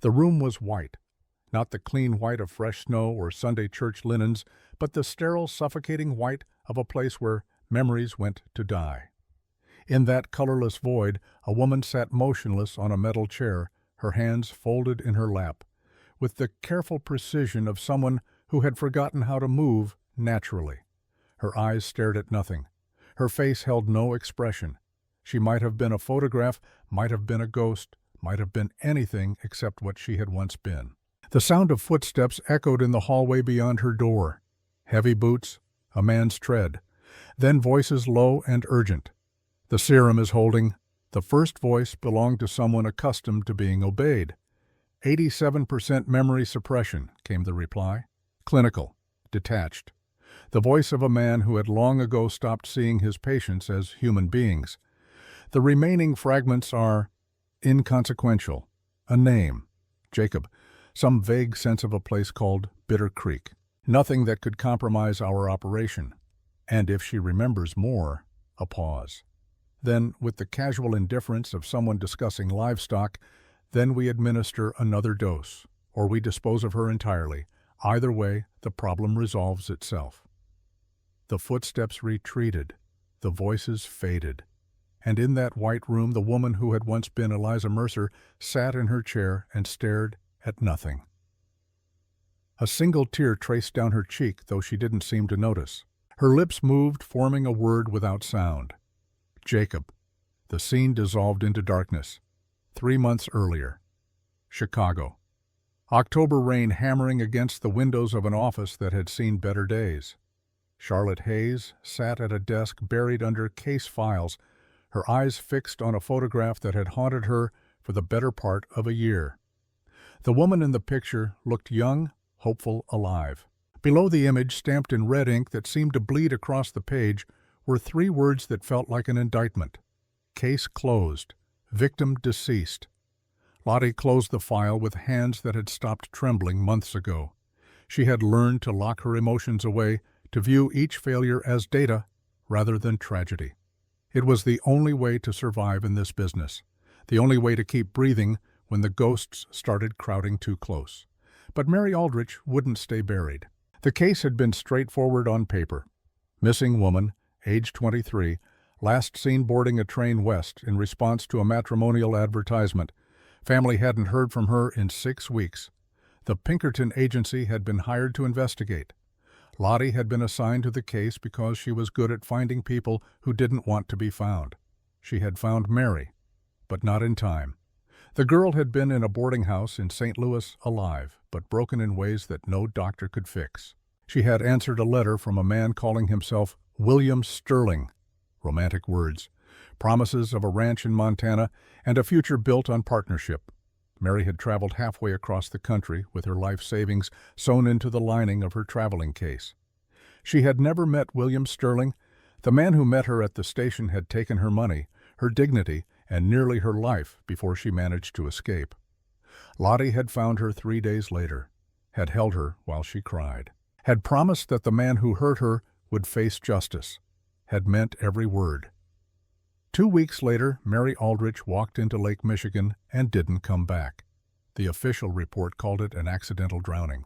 The room was white, not the clean white of fresh snow or Sunday church linens, but the sterile, suffocating white of a place where memories went to die. In that colorless void, a woman sat motionless on a metal chair, her hands folded in her lap, with the careful precision of someone who had forgotten how to move naturally. Her eyes stared at nothing. Her face held no expression. She might have been a photograph, might have been a ghost, might have been anything except what she had once been. The sound of footsteps echoed in the hallway beyond her door. Heavy boots, a man's tread, then voices low and urgent. "The serum is holding." The first voice belonged to someone accustomed to being obeyed. 87% memory suppression, came the reply. Clinical, detached. The voice of a man who had long ago stopped seeing his patients as human beings. The remaining fragments are inconsequential. A name, Jacob, some vague sense of a place called Bitter Creek. Nothing that could compromise our operation. And if she remembers more, a pause. Then, with the casual indifference of someone discussing livestock, then we administer another dose, or we dispose of her entirely. Either way, the problem resolves itself. The footsteps retreated, the voices faded, and in that white room the woman who had once been Eliza Mercer sat in her chair and stared at nothing. A single tear traced down her cheek, though she didn't seem to notice. Her lips moved, forming a word without sound. Jacob. The scene dissolved into darkness. 3 months earlier. Chicago. October rain hammering against the windows of an office that had seen better days. Charlotte Hayes sat at a desk buried under case files, her eyes fixed on a photograph that had haunted her for the better part of a year. The woman in the picture looked young, hopeful, alive. Below the image, stamped in red ink that seemed to bleed across the page, were 3 words that felt like an indictment. Case closed. Victim deceased. Lottie closed the file with hands that had stopped trembling months ago. She had learned to lock her emotions away, to view each failure as data rather than tragedy. It was the only way to survive in this business, the only way to keep breathing when the ghosts started crowding too close. But Mary Aldrich wouldn't stay buried. The case had been straightforward on paper. Missing woman, age 23, last seen boarding a train west in response to a matrimonial advertisement. Family hadn't heard from her in 6 weeks. The Pinkerton agency had been hired to investigate. Lottie had been assigned to the case because she was good at finding people who didn't want to be found. She had found Mary, but not in time. The girl had been in a boarding house in St. Louis alive, but broken in ways that no doctor could fix. She had answered a letter from a man calling himself William Sterling. Romantic words, promises of a ranch in Montana, and a future built on partnership. Mary had traveled halfway across the country with her life savings sewn into the lining of her traveling case. She had never met William Sterling. The man who met her at the station had taken her money, her dignity, and nearly her life before she managed to escape. Lottie had found her 3 days later, had held her while she cried, had promised that the man who hurt her would face justice, had meant every word. 2 weeks later, Mary Aldrich walked into Lake Michigan and didn't come back. The official report called it an accidental drowning.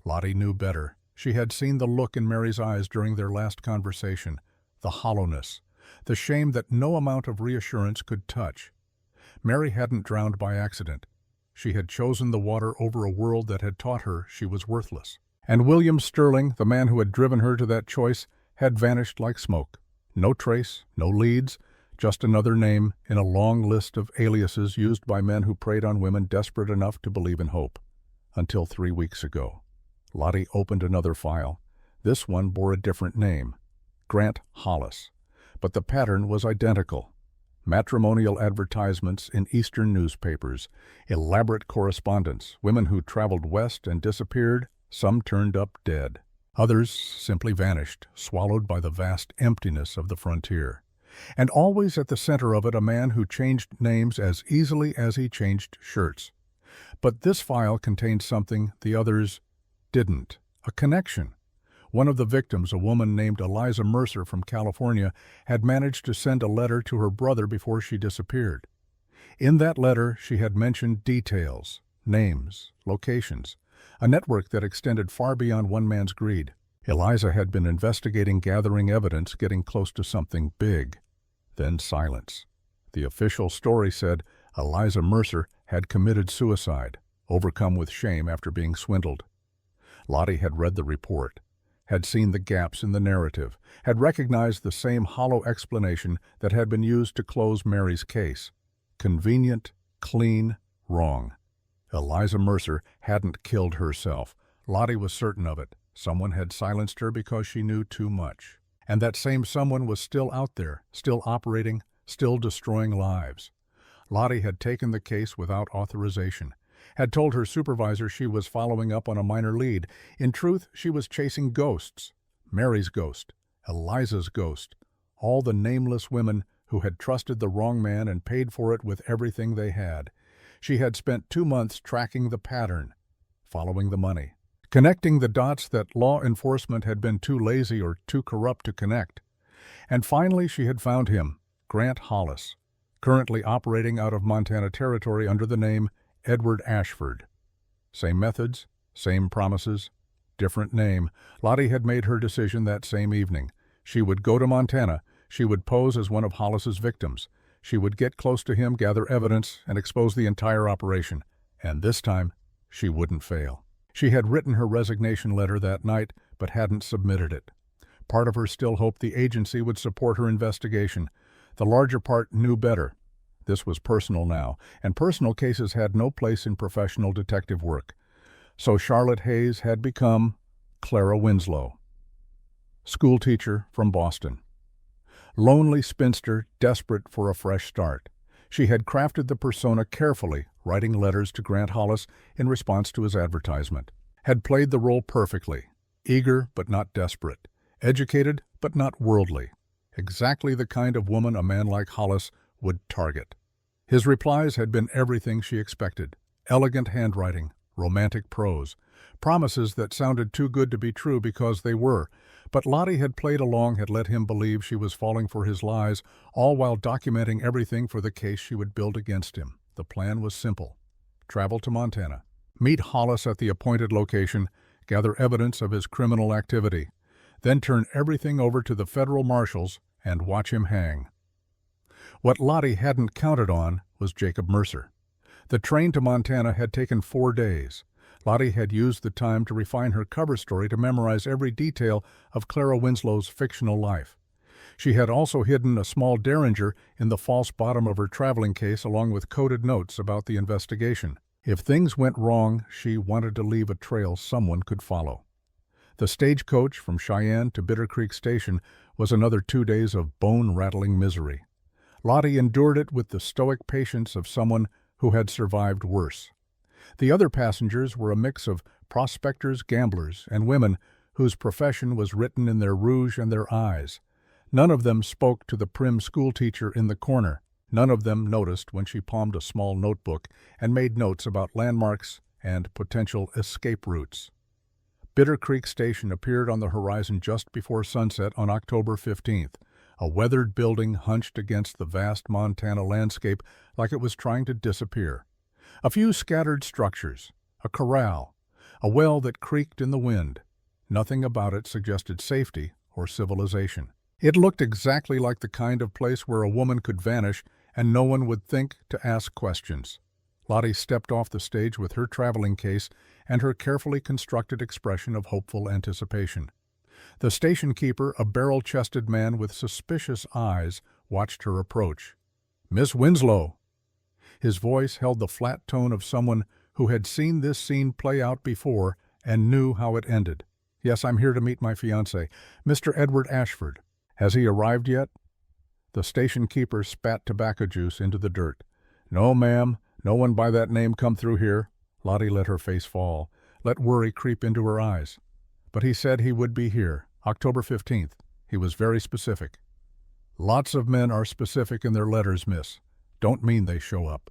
Lottie knew better. She had seen the look in Mary's eyes during their last conversation, the hollowness, the shame that no amount of reassurance could touch. Mary hadn't drowned by accident. She had chosen the water over a world that had taught her she was worthless. And William Sterling, the man who had driven her to that choice, had vanished like smoke. No trace, no leads, just another name in a long list of aliases used by men who preyed on women desperate enough to believe in hope. Until 3 weeks ago. Lottie opened another file. This one bore a different name, Grant Hollis. But the pattern was identical. Matrimonial advertisements in Eastern newspapers, elaborate correspondence, women who traveled west and disappeared, some turned up dead. Others simply vanished, swallowed by the vast emptiness of the frontier. And always at the center of it a man who changed names as easily as he changed shirts. But this file contained something the others didn't, a connection. One of the victims, a woman named Eliza Mercer from California, had managed to send a letter to her brother before she disappeared. In that letter she had mentioned details, names, locations, a network that extended far beyond one man's greed. Eliza had been investigating, gathering evidence, getting close to something big. Then silence. The official story said Eliza Mercer had committed suicide, overcome with shame after being swindled. Lottie had read the report, had seen the gaps in the narrative, had recognized the same hollow explanation that had been used to close Mary's case. Convenient, clean, wrong. Eliza Mercer hadn't killed herself. Lottie was certain of it. Someone had silenced her because she knew too much. And that same someone was still out there, still operating, still destroying lives. Lottie had taken the case without authorization, had told her supervisor she was following up on a minor lead. In truth, she was chasing ghosts. Mary's ghost, Eliza's ghost, all the nameless women who had trusted the wrong man and paid for it with everything they had. She had spent 2 months tracking the pattern, following the money, connecting the dots that law enforcement had been too lazy or too corrupt to connect. And finally she had found him, Grant Hollis, currently operating out of Montana Territory under the name Edward Ashford. Same methods, same promises, different name. Lottie had made her decision that same evening. She would go to Montana. She would pose as one of Hollis's victims. She would get close to him, gather evidence, and expose the entire operation. And this time, she wouldn't fail. She had written her resignation letter that night, but hadn't submitted it. Part of her still hoped the agency would support her investigation. The larger part knew better. This was personal now, and personal cases had no place in professional detective work. So Charlotte Hayes had become Clara Winslow, schoolteacher from Boston. Lonely spinster, desperate for a fresh start. She had crafted the persona carefully, writing letters to Grant Hollis in response to his advertisement. Had played the role perfectly, eager but not desperate, educated but not worldly. Exactly the kind of woman a man like Hollis would target. His replies had been everything she expected. Elegant handwriting, romantic prose, promises that sounded too good to be true because they were. But Lottie had played along, had let him believe she was falling for his lies, all while documenting everything for the case she would build against him. The plan was simple. Travel to Montana, meet Hollis at the appointed location, gather evidence of his criminal activity, then turn everything over to the federal marshals and watch him hang. What Lottie hadn't counted on was Jacob Mercer. The train to Montana had taken 4 days. Lottie had used the time to refine her cover story to memorize every detail of Clara Winslow's fictional life. She had also hidden a small derringer in the false bottom of her traveling case along with coded notes about the investigation. If things went wrong, she wanted to leave a trail someone could follow. The stagecoach from Cheyenne to Bitter Creek Station was another 2 days of bone-rattling misery. Lottie endured it with the stoic patience of someone who had survived worse. The other passengers were a mix of prospectors, gamblers, and women whose profession was written in their rouge and their eyes. None of them spoke to the prim schoolteacher in the corner. None of them noticed when she palmed a small notebook and made notes about landmarks and potential escape routes. Bitter Creek Station appeared on the horizon just before sunset on October 15th, a weathered building hunched against the vast Montana landscape like it was trying to disappear. A few scattered structures, a corral, a well that creaked in the wind. Nothing about it suggested safety or civilization. It looked exactly like the kind of place where a woman could vanish and no one would think to ask questions. Lottie stepped off the stage with her traveling case and her carefully constructed expression of hopeful anticipation. The station keeper, a barrel-chested man with suspicious eyes, watched her approach. "Miss Winslow." His voice held the flat tone of someone who had seen this scene play out before and knew how it ended. "Yes, I'm here to meet my fiancé, Mr. Edward Ashford. Has he arrived yet?" The station keeper spat tobacco juice into the dirt. "No, ma'am. No one by that name come through here." Lottie let her face fall, let worry creep into her eyes. "But he said he would be here, October 15th. He was very specific." "Lots of men are specific in their letters, miss. Don't mean they show up."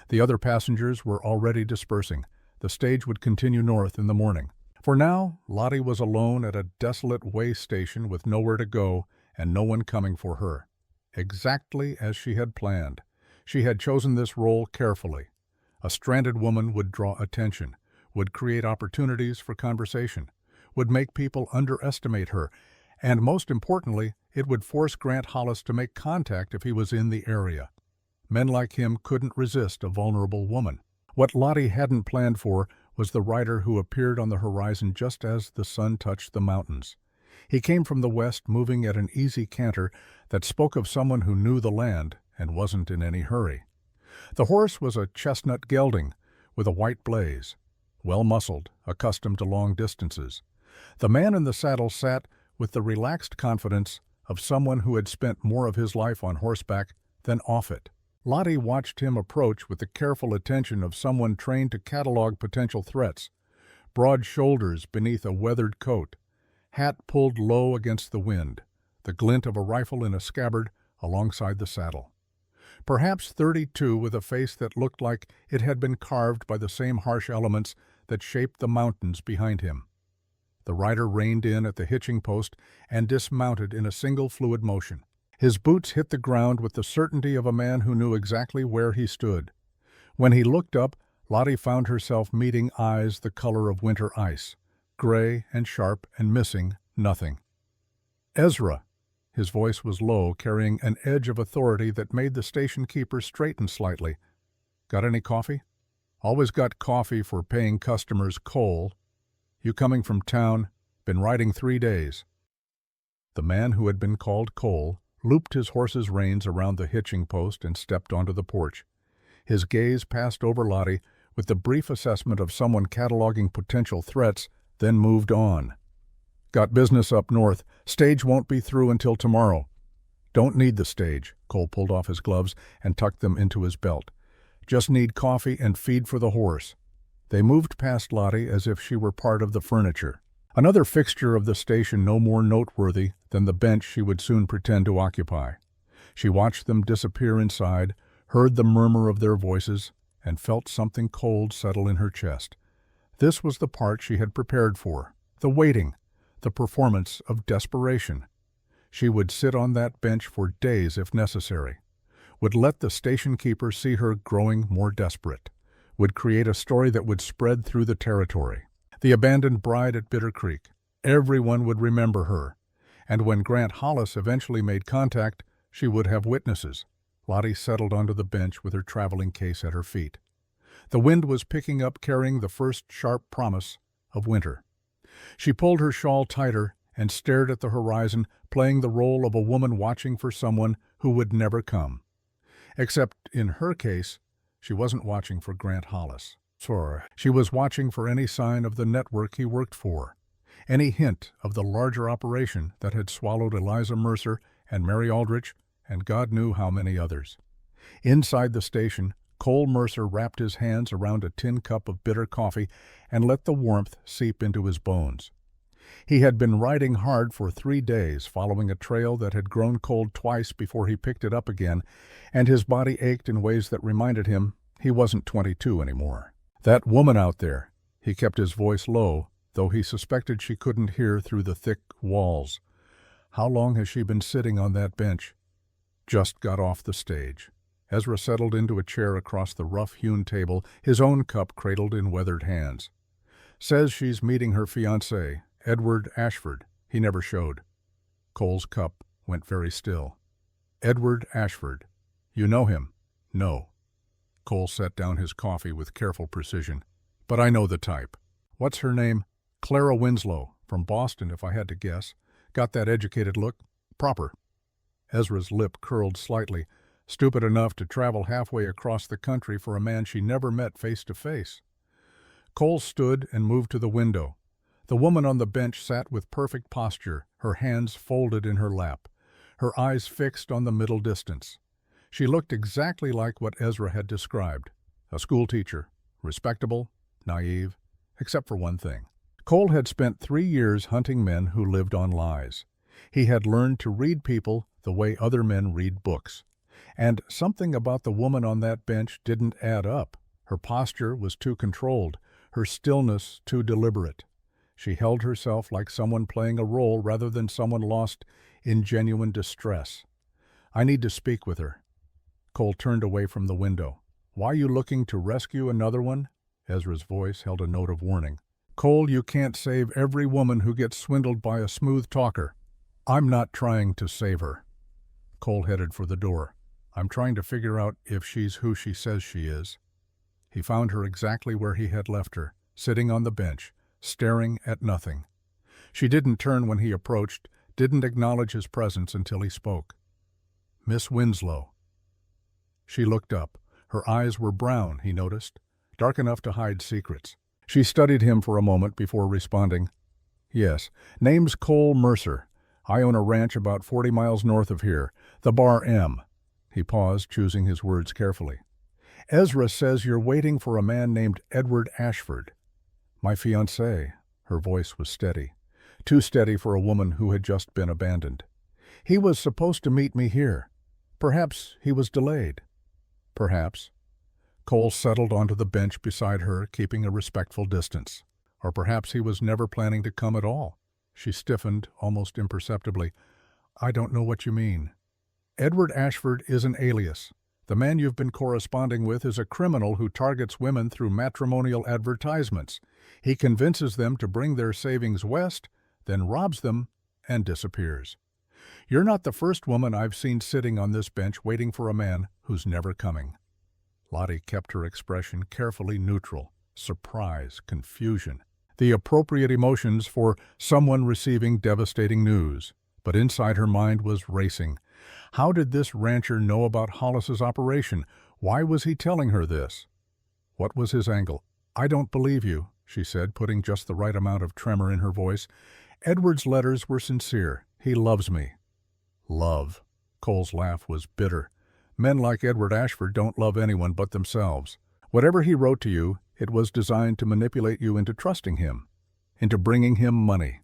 The other passengers were already dispersing. The stage would continue north in the morning. For now, Lottie was alone at a desolate way station with nowhere to go and no one coming for her. Exactly as she had planned. She had chosen this role carefully. A stranded woman would draw attention, would create opportunities for conversation, would make people underestimate her, and most importantly, it would force Grant Hollis to make contact if he was in the area. Men like him couldn't resist a vulnerable woman. What Lottie hadn't planned for was the rider who appeared on the horizon just as the sun touched the mountains. He came from the west, moving at an easy canter that spoke of someone who knew the land and wasn't in any hurry. The horse was a chestnut gelding with a white blaze, well-muscled, accustomed to long distances. The man in the saddle sat with the relaxed confidence of someone who had spent more of his life on horseback than off it. Lottie watched him approach with the careful attention of someone trained to catalog potential threats. Broad shoulders beneath a weathered coat, hat pulled low against the wind, the glint of a rifle in a scabbard alongside the saddle. Perhaps 32, with a face that looked like it had been carved by the same harsh elements that shaped the mountains behind him. The rider reined in at the hitching post and dismounted in a single fluid motion. His boots hit the ground with the certainty of a man who knew exactly where he stood. When he looked up, Lottie found herself meeting eyes the color of winter ice, gray and sharp and missing nothing. "Ezra." His voice was low, carrying an edge of authority that made the station keeper straighten slightly. "Got any coffee?" "Always got coffee for paying customers, Cole." "You coming from town? Been riding 3 days." The man who had been called Cole looped his horse's reins around the hitching post and stepped onto the porch. His gaze passed over Lottie with the brief assessment of someone cataloging potential threats, then moved on. "Got business up north. Stage won't be through until tomorrow." "Don't need the stage." Cole pulled off his gloves and tucked them into his belt. "Just need coffee and feed for the horse." They moved past Lottie as if she were part of the furniture. Another fixture of the station no more noteworthy than the bench she would soon pretend to occupy. She watched them disappear inside, heard the murmur of their voices, and felt something cold settle in her chest. This was the part she had prepared for, the waiting, the performance of desperation. She would sit on that bench for days if necessary, would let the station keeper see her growing more desperate, would create a story that would spread through the territory. The abandoned bride at Bitter Creek. Everyone would remember her, and when Grant Hollis eventually made contact, she would have witnesses. Lottie settled onto the bench with her traveling case at her feet. The wind was picking up, carrying the first sharp promise of winter. She pulled her shawl tighter and stared at the horizon, playing the role of a woman watching for someone who would never come. Except in her case, she wasn't watching for Grant Hollis. She was watching for any sign of the network he worked for, any hint of the larger operation that had swallowed Eliza Mercer and Mary Aldrich and God knew how many others. Inside the station, Cole Mercer wrapped his hands around a tin cup of bitter coffee and let the warmth seep into his bones. He had been riding hard for 3 days, following a trail that had grown cold twice before he picked it up again, and his body ached in ways that reminded him he wasn't 22 anymore. "That woman out there," he kept his voice low, though he suspected she couldn't hear through the thick walls. "How long has she been sitting on that bench?" "Just got off the stage." Ezra settled into a chair across the rough-hewn table, his own cup cradled in weathered hands. "Says she's meeting her fiancé, Edward Ashford. He never showed." Cole's cup went very still. "Edward Ashford. You know him?" "No." Cole set down his coffee with careful precision. "But I know the type." "What's her name?" "Clara Winslow. From Boston, if I had to guess. Got that educated look. Proper." Ezra's lip curled slightly, stupid enough to travel halfway across the country for a man she never met face to face. Cole stood and moved to the window. The woman on the bench sat with perfect posture, her hands folded in her lap, her eyes fixed on the middle distance. She looked exactly like what Ezra had described, a schoolteacher, respectable, naive, except for one thing. Cole had spent 3 years hunting men who lived on lies. He had learned to read people the way other men read books. And something about the woman on that bench didn't add up. Her posture was too controlled, her stillness too deliberate. She held herself like someone playing a role rather than someone lost in genuine distress. "I need to speak with her." Cole turned away from the window. Why you looking to rescue another one? Ezra's voice held a note of warning. Cole, you can't save every woman who gets swindled by a smooth talker. I'm not trying to save her. Cole headed for the door. I'm trying to figure out if she's who she says she is. He found her exactly where he had left her, sitting on the bench, staring at nothing. She didn't turn when he approached, didn't acknowledge his presence until he spoke. Miss Winslow. She looked up. Her eyes were brown, he noticed, dark enough to hide secrets. She studied him for a moment before responding. Yes, name's Cole Mercer. I own a ranch about 40 miles north of here, the Bar M. He paused, choosing his words carefully. Ezra says you're waiting for a man named Edward Ashford. My fiancé. Her voice was steady, too steady for a woman who had just been abandoned. He was supposed to meet me here. Perhaps he was delayed. Perhaps. Cole settled onto the bench beside her, keeping a respectful distance. Or perhaps he was never planning to come at all. She stiffened, almost imperceptibly. I don't know what you mean. Edward Ashford is an alias. The man you've been corresponding with is a criminal who targets women through matrimonial advertisements. He convinces them to bring their savings west, then robs them and disappears. You're not the first woman I've seen sitting on this bench waiting for a man who's never coming. Lottie kept her expression carefully neutral. Surprise, confusion. The appropriate emotions for someone receiving devastating news. But inside her mind was racing. How did this rancher know about Hollis's operation? Why was he telling her this? What was his angle? I don't believe you, she said, putting just the right amount of tremor in her voice. Edward's letters were sincere. He loves me. Love. Cole's laugh was bitter. Men like Edward Ashford don't love anyone but themselves. Whatever he wrote to you, it was designed to manipulate you into trusting him, into bringing him money.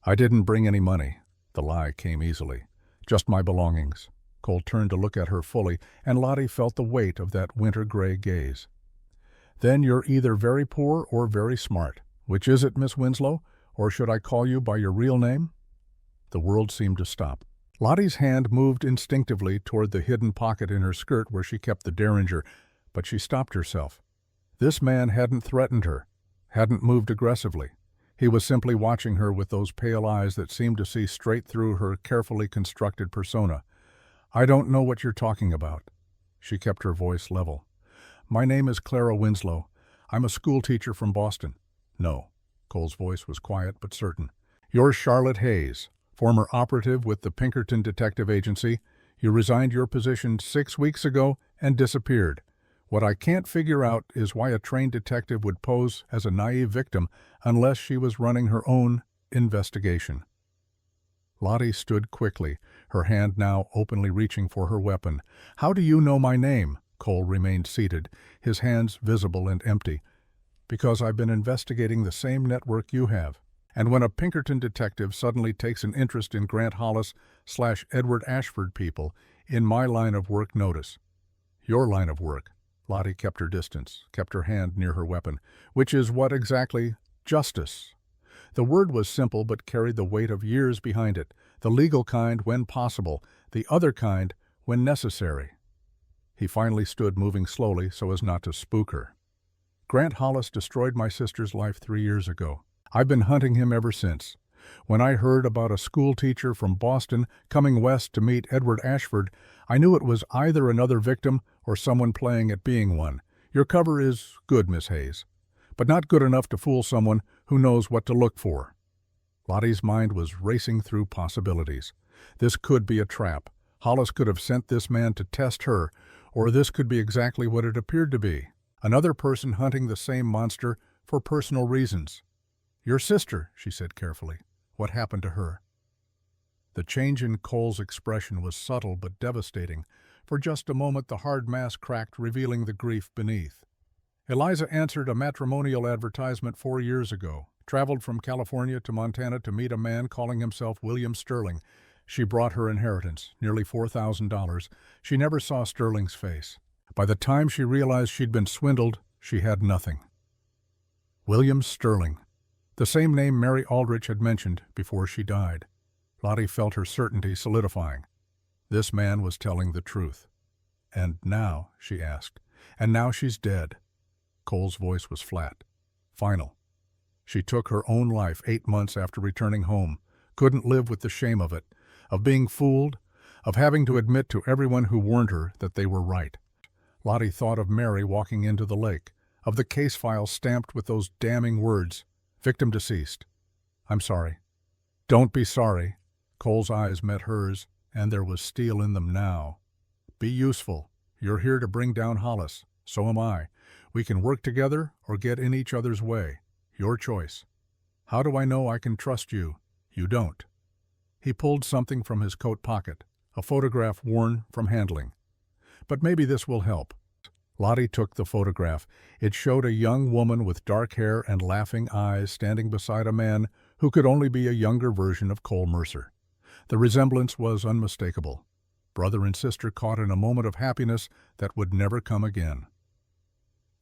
I didn't bring any money. The lie came easily. Just my belongings. Cole turned to look at her fully, and Lottie felt the weight of that winter-gray gaze. Then you're either very poor or very smart. Which is it, Miss Winslow? Or should I call you by your real name? The world seemed to stop. Lottie's hand moved instinctively toward the hidden pocket in her skirt where she kept the derringer, but she stopped herself. This man hadn't threatened her, hadn't moved aggressively. He was simply watching her with those pale eyes that seemed to see straight through her carefully constructed persona. I don't know what you're talking about. She kept her voice level. My name is Clara Winslow. I'm a school teacher from Boston. No. Cole's voice was quiet but certain. You're Charlotte Hayes, former operative with the Pinkerton Detective Agency. You resigned your position 6 weeks ago and disappeared. What I can't figure out is why a trained detective would pose as a naive victim unless she was running her own investigation. Lottie stood quickly, her hand now openly reaching for her weapon. How do you know my name? Cole remained seated, his hands visible and empty. Because I've been investigating the same network you have. And when a Pinkerton detective suddenly takes an interest in Grant Hollis/Edward Ashford people, in my line of work notice. Your line of work. Lottie kept her distance, kept her hand near her weapon. Which is what exactly? Justice. The word was simple but carried the weight of years behind it. The legal kind when possible, the other kind when necessary. He finally stood, moving slowly so as not to spook her. Grant Hollis destroyed my sister's life 3 years ago. I've been hunting him ever since. When I heard about a school teacher from Boston coming west to meet Edward Ashford, I knew it was either another victim or someone playing at being one. Your cover is good, Miss Hayes, but not good enough to fool someone who knows what to look for. Lottie's mind was racing through possibilities. This could be a trap. Hollis could have sent this man to test her, or this could be exactly what it appeared to be. Another person hunting the same monster for personal reasons. Your sister, she said carefully. What happened to her? The change in Cole's expression was subtle but devastating. For just a moment the hard mask cracked, revealing the grief beneath. Eliza answered a matrimonial advertisement 4 years ago, traveled from California to Montana to meet a man calling himself William Sterling. She brought her inheritance, nearly $4,000. She never saw Sterling's face. By the time she realized she'd been swindled, she had nothing. William Sterling. The same name Mary Aldrich had mentioned before she died. Lottie felt her certainty solidifying. This man was telling the truth. And now, she asked, And now she's dead. Cole's voice was flat, final. She took her own life 8 months after returning home, couldn't live with the shame of it, of being fooled, of having to admit to everyone who warned her that they were right. Lottie thought of Mary walking into the lake, of the case file stamped with those damning words, "Victim deceased." "I'm sorry." "Don't be sorry." Cole's eyes met hers, and there was steel in them now. "Be useful. You're here to bring down Hollis. So am I. We can work together or get in each other's way. Your choice." "How do I know I can trust you?" "You don't." He pulled something from his coat pocket, a photograph worn from handling. "But maybe this will help." Lottie took the photograph. It showed a young woman with dark hair and laughing eyes standing beside a man who could only be a younger version of Cole Mercer. The resemblance was unmistakable. Brother and sister caught in a moment of happiness that would never come again.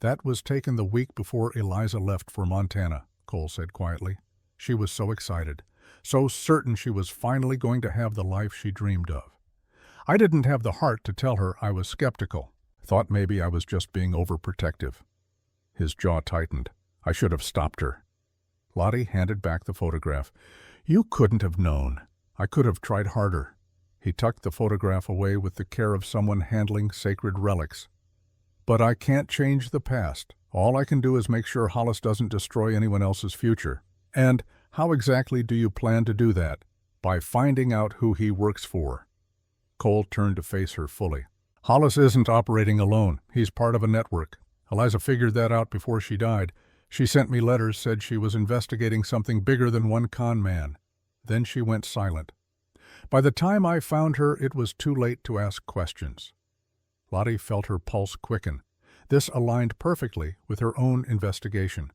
"That was taken the week before Eliza left for Montana," Cole said quietly. She was so excited, so certain she was finally going to have the life she dreamed of. I didn't have the heart to tell her I was skeptical. Thought maybe I was just being overprotective. His jaw tightened. I should have stopped her. Lottie handed back the photograph. "You couldn't have known. I could have tried harder." He tucked the photograph away with the care of someone handling sacred relics. "But I can't change the past. All I can do is make sure Hollis doesn't destroy anyone else's future." "And how exactly do you plan to do that?" "By finding out who he works for." Cole turned to face her fully. "Hollis isn't operating alone. He's part of a network. Eliza figured that out before she died. She sent me letters, said she was investigating something bigger than one con man." Then she went silent. "By the time I found her, it was too late to ask questions." Lottie felt her pulse quicken. This aligned perfectly with her own investigation.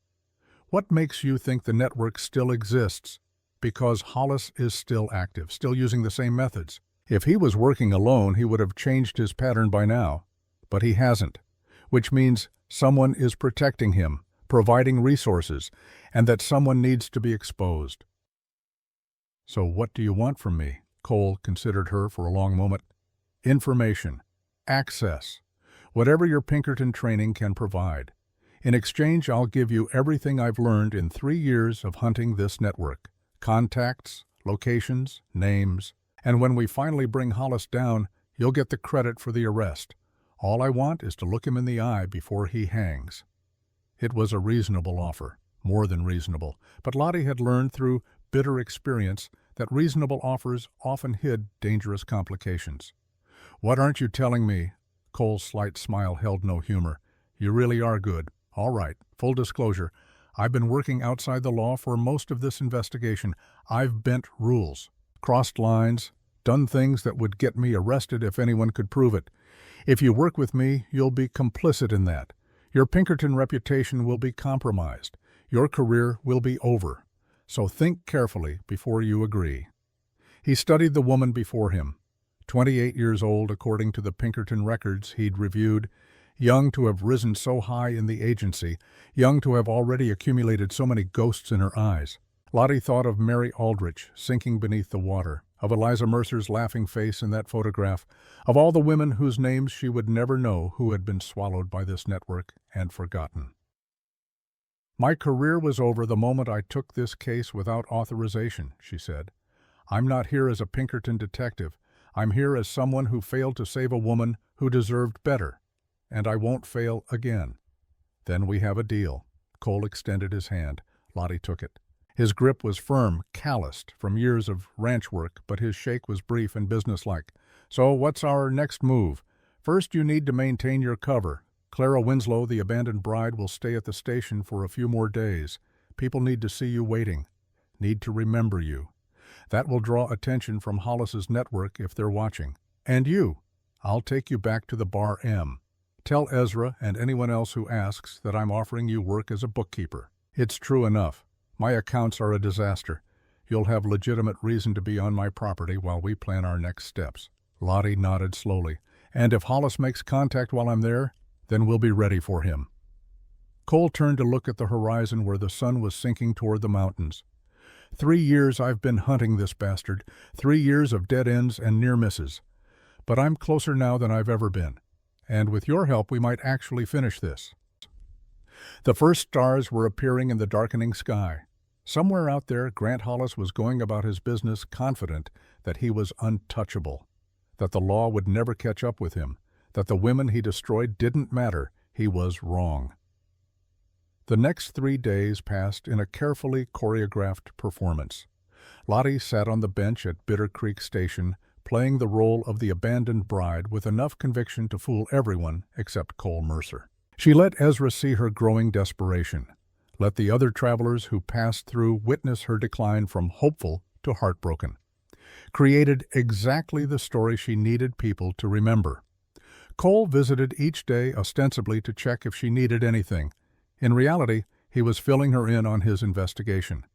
"What makes you think the network still exists?" "Because Hollis is still active, still using the same methods. If he was working alone, he would have changed his pattern by now. But he hasn't, which means someone is protecting him, providing resources, and that someone needs to be exposed." "So what do you want from me?" Cole considered her for a long moment. "Information. Access. Whatever your Pinkerton training can provide. In exchange, I'll give you everything I've learned in 3 years of hunting this network. Contacts, locations, names. And when we finally bring Hollis down, you'll get the credit for the arrest. All I want is to look him in the eye before he hangs." It was a reasonable offer, more than reasonable, but Lottie had learned through bitter experience that reasonable offers often hid dangerous complications. "What aren't you telling me?" Cole's slight smile held no humor. "You really are good. All right, full disclosure. I've been working outside the law for most of this investigation. I've bent rules, crossed lines, done things that would get me arrested if anyone could prove it. If you work with me, you'll be complicit in that. Your Pinkerton reputation will be compromised. Your career will be over. So think carefully before you agree." He studied the woman before him. 28 years old according to the Pinkerton records he'd reviewed, young to have risen so high in the agency, young to have already accumulated so many ghosts in her eyes. Lottie thought of Mary Aldrich sinking beneath the water, of Eliza Mercer's laughing face in that photograph, of all the women whose names she would never know who had been swallowed by this network and forgotten. "My career was over the moment I took this case without authorization," she said. "I'm not here as a Pinkerton detective. I'm here as someone who failed to save a woman who deserved better. And I won't fail again." "Then we have a deal." Cole extended his hand. Lottie took it. His grip was firm, calloused from years of ranch work, but his shake was brief and businesslike. "So what's our next move? First, you need to maintain your cover. Clara Winslow, the abandoned bride, will stay at the station for a few more days. People need to see you waiting, need to remember you. That will draw attention from Hollis's network if they're watching. And you. I'll take you back to the Bar M. Tell Ezra and anyone else who asks that I'm offering you work as a bookkeeper. It's true enough. My accounts are a disaster. You'll have legitimate reason to be on my property while we plan our next steps." Lottie nodded slowly. "And if Hollis makes contact while I'm there, then we'll be ready for him." Cole turned to look at the horizon where the sun was sinking toward the mountains. 3 years I've been hunting this bastard, 3 years of dead ends and near misses. But I'm closer now than I've ever been. and with your help we might actually finish this." The first stars were appearing in the darkening sky. Somewhere out there, Grant Hollis was going about his business confident that he was untouchable, that the law would never catch up with him, that the women he destroyed didn't matter. He was wrong. The next 3 days passed in a carefully choreographed performance. Lottie sat on the bench at Bitter Creek Station, playing the role of the abandoned bride with enough conviction to fool everyone except Cole Mercer. She let Ezra see her growing desperation, let the other travelers who passed through witness her decline from hopeful to heartbroken. Created exactly the story she needed people to remember. Cole visited each day ostensibly to check if she needed anything. In reality, he was filling her in on his investigation.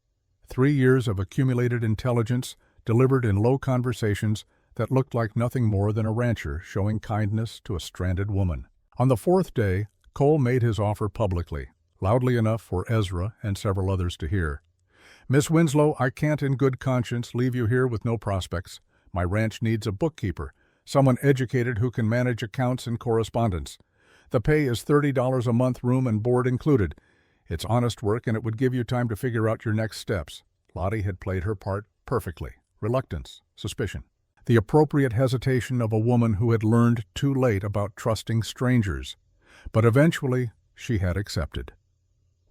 3 years of accumulated intelligence delivered in low conversations that looked like nothing more than a rancher showing kindness to a stranded woman. On the 4th day, Cole made his offer publicly, loudly enough for Ezra and several others to hear. "Miss Winslow, I can't in good conscience leave you here with no prospects. My ranch needs a bookkeeper, someone educated who can manage accounts and correspondence. The pay is $30 a month, room and board included. It's honest work and it would give you time to figure out your next steps." Lottie had played her part perfectly. Reluctance, suspicion. The appropriate hesitation of a woman who had learned too late about trusting strangers. But eventually, she had accepted.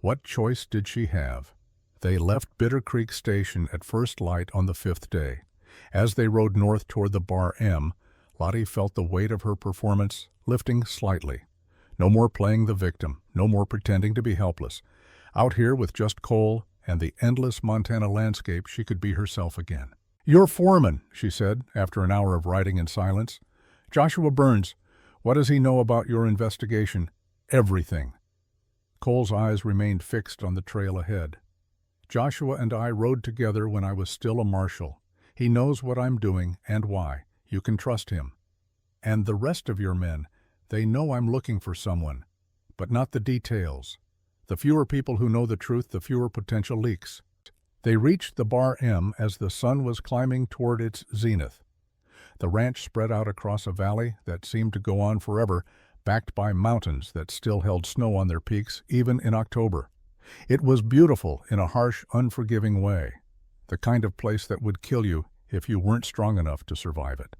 What choice did she have? They left Bitter Creek Station at first light on the 5th day. As they rode north toward the Bar M, Lottie felt the weight of her performance lifting slightly. No more playing the victim, no more pretending to be helpless. Out here with just Cole and the endless Montana landscape, she could be herself again. "Your foreman," she said, after an hour of riding in silence. "Joshua Burns. What does he know about your investigation?" "Everything." Cole's eyes remained fixed on the trail ahead. "Joshua and I rode together when I was still a marshal. He knows what I'm doing and why. You can trust him. And the rest of your men, they know I'm looking for someone, but not the details. The fewer people who know the truth, the fewer potential leaks." They reached the Bar M as the sun was climbing toward its zenith. The ranch spread out across a valley that seemed to go on forever, backed by mountains that still held snow on their peaks, even in October. It was beautiful in a harsh, unforgiving way, the kind of place that would kill you if you weren't strong enough to survive it.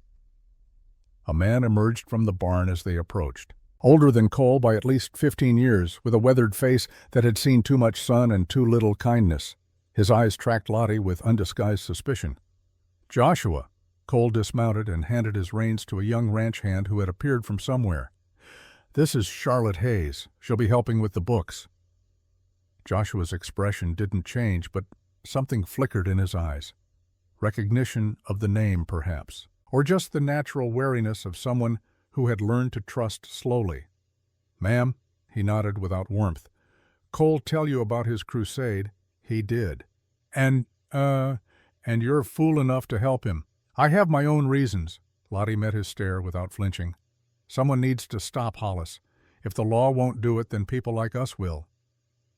A man emerged from the barn as they approached. Older than Cole by at least 15 years, with a weathered face that had seen too much sun and too little kindness. His eyes tracked Lottie with undisguised suspicion. "Joshua." Cole dismounted and handed his reins to a young ranch hand who had appeared from somewhere. "This is Charlotte Hayes. She'll be helping with the books." Joshua's expression didn't change, but something flickered in his eyes. Recognition of the name, perhaps, or just the natural wariness of someone who had learned to trust slowly. "Ma'am," he nodded without warmth. "Cole tell you about his crusade?" "He did." And you're fool enough to help him." "I have my own reasons." Lottie met his stare without flinching. "Someone needs to stop Hollis. If the law won't do it, then people like us will."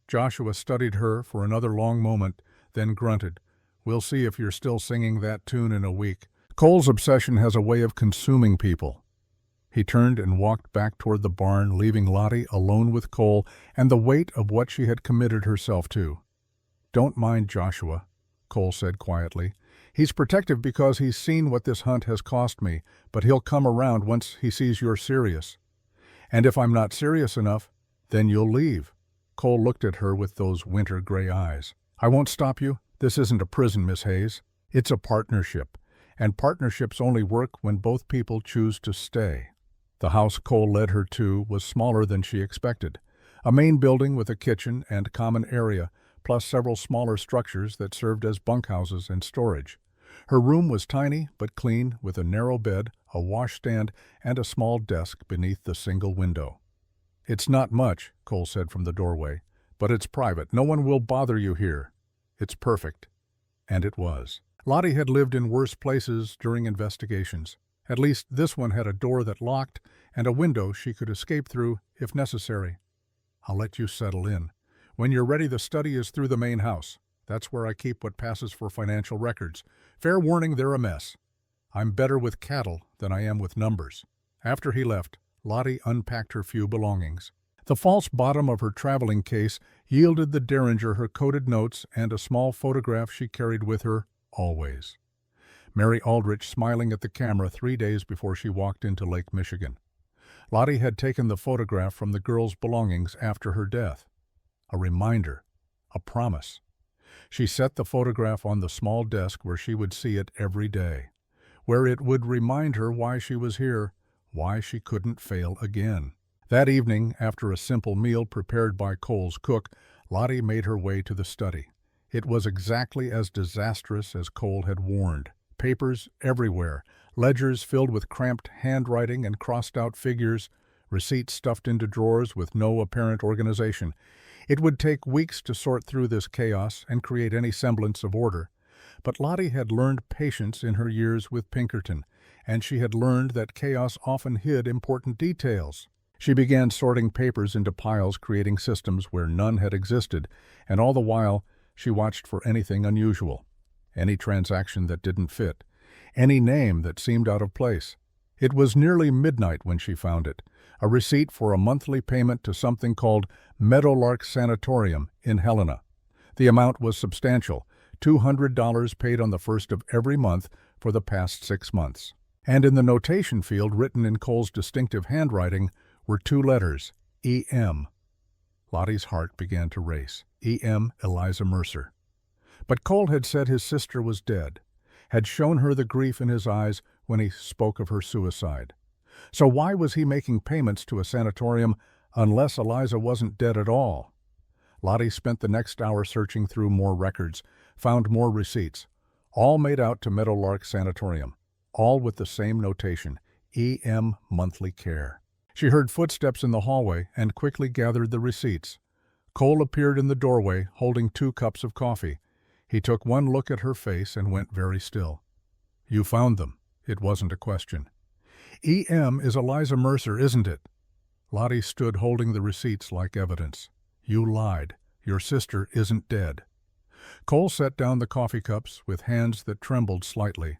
Joshua studied her for another long moment, then grunted. "We'll see if you're still singing that tune in a week. Cole's obsession has a way of consuming people." He turned and walked back toward the barn, leaving Lottie alone with Cole and the weight of what she had committed herself to. "Don't mind Joshua," Cole said quietly. "He's protective because he's seen what this hunt has cost me, but he'll come around once he sees you're serious. And if I'm not serious enough, then you'll leave." Cole looked at her with those winter gray eyes. "I won't stop you. This isn't a prison, Miss Hayes. It's a partnership, and partnerships only work when both people choose to stay." The house Cole led her to was smaller than she expected. A main building with a kitchen and common area, plus several smaller structures that served as bunkhouses and storage. Her room was tiny but clean, with a narrow bed, a washstand, and a small desk beneath the single window. "It's not much," Cole said from the doorway, "but it's private. No one will bother you here. It's perfect." And it was. Lottie had lived in worse places during investigations. At least this one had a door that locked and a window she could escape through if necessary. "I'll let you settle in. When you're ready, the study is through the main house. That's where I keep what passes for financial records. Fair warning, they're a mess. I'm better with cattle than I am with numbers." After he left, Lottie unpacked her few belongings. The false bottom of her traveling case yielded the derringer her coded notes and a small photograph she carried with her always. Mary Aldrich smiling at the camera 3 days before she walked into Lake Michigan. Lottie had taken the photograph from the girl's belongings after her death. A reminder, a promise. She set the photograph on the small desk where she would see it every day, where it would remind her why she was here, why she couldn't fail again. That evening, after a simple meal prepared by Cole's cook, Lottie made her way to the study. It was exactly as disastrous as Cole had warned. Papers everywhere, ledgers filled with cramped handwriting and crossed-out figures, receipts stuffed into drawers with no apparent organization. It would take weeks to sort through this chaos and create any semblance of order. But Lottie had learned patience in her years with Pinkerton, and she had learned that chaos often hid important details. She began sorting papers into piles, creating systems where none had existed, and all the while she watched for anything unusual. Any transaction that didn't fit, any name that seemed out of place. It was nearly midnight when she found it, a receipt for a monthly payment to something called Meadowlark Sanatorium in Helena. The amount was substantial, $200 paid on the first of every month for the past 6 months. And in the notation field, written in Cole's distinctive handwriting, were 2 letters, E.M. Lottie's heart began to race. E.M. Eliza Mercer. But Cole had said his sister was dead, had shown her the grief in his eyes when he spoke of her suicide. So why was he making payments to a sanatorium unless Eliza wasn't dead at all? Lottie spent the next hour searching through more records, found more receipts, all made out to Meadowlark Sanatorium, all with the same notation, E.M. Monthly Care. She heard footsteps in the hallway and quickly gathered the receipts. Cole appeared in the doorway holding 2 cups of coffee. He took one look at her face and went very still. "You found them." It wasn't a question. "E.M. is Eliza Mercer, isn't it?" Lottie stood holding the receipts like evidence. "You lied. Your sister isn't dead." Cole set down the coffee cups with hands that trembled slightly.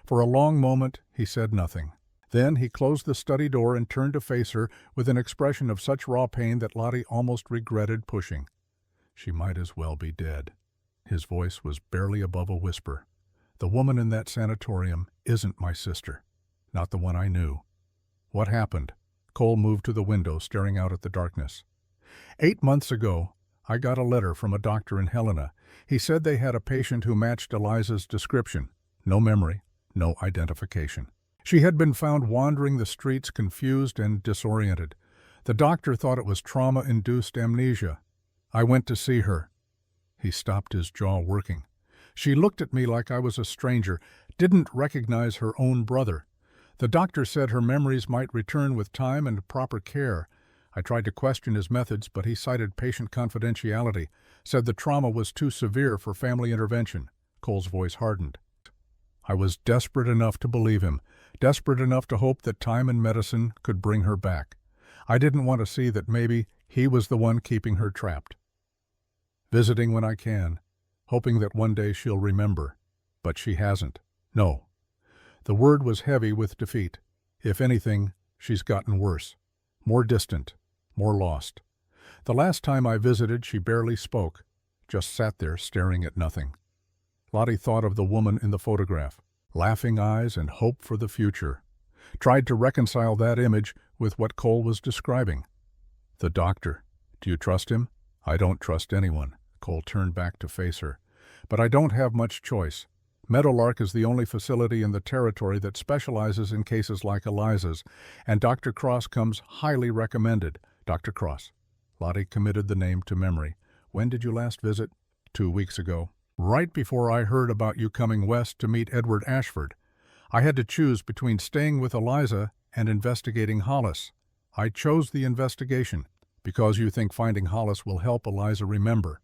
For a long moment he said nothing. Then he closed the study door and turned to face her with an expression of such raw pain that Lottie almost regretted pushing. She might as well be dead. His voice was barely above a whisper. "The woman in that sanatorium isn't my sister. Not the one I knew." "What happened?" Cole moved to the window, staring out at the darkness. 8 months ago, I got a letter from a doctor in Helena. He said they had a patient who matched Eliza's description. No memory, no identification. She had been found wandering the streets confused and disoriented. The doctor thought it was trauma-induced amnesia. I went to see her. He stopped, his jaw working. She looked at me like I was a stranger, didn't recognize her own brother. The doctor said her memories might return with time and proper care. I tried to question his methods, but he cited patient confidentiality, said the trauma was too severe for family intervention. Cole's voice hardened. I was desperate enough to believe him, desperate enough to hope that time and medicine could bring her back. I didn't want to see that maybe he was the one keeping her trapped. Visiting when I can, hoping that one day she'll remember. But she hasn't. No. The word was heavy with defeat. If anything, she's gotten worse. More distant, more lost. The last time I visited, she barely spoke, just sat there staring at nothing. Lottie thought of the woman in the photograph, laughing eyes and hope for the future. Tried to reconcile that image with what Cole was describing. The doctor. Do you trust him? I don't trust anyone. Cole turned back to face her. But I don't have much choice. Meadowlark is the only facility in the territory that specializes in cases like Eliza's, and Dr. Cross comes highly recommended. Dr. Cross. Lottie committed the name to memory. When did you last visit? 2 weeks ago. Right before I heard about you coming west to meet Edward Ashford. I had to choose between staying with Eliza and investigating Hollis. I chose the investigation because you think finding Hollis will help Eliza remember.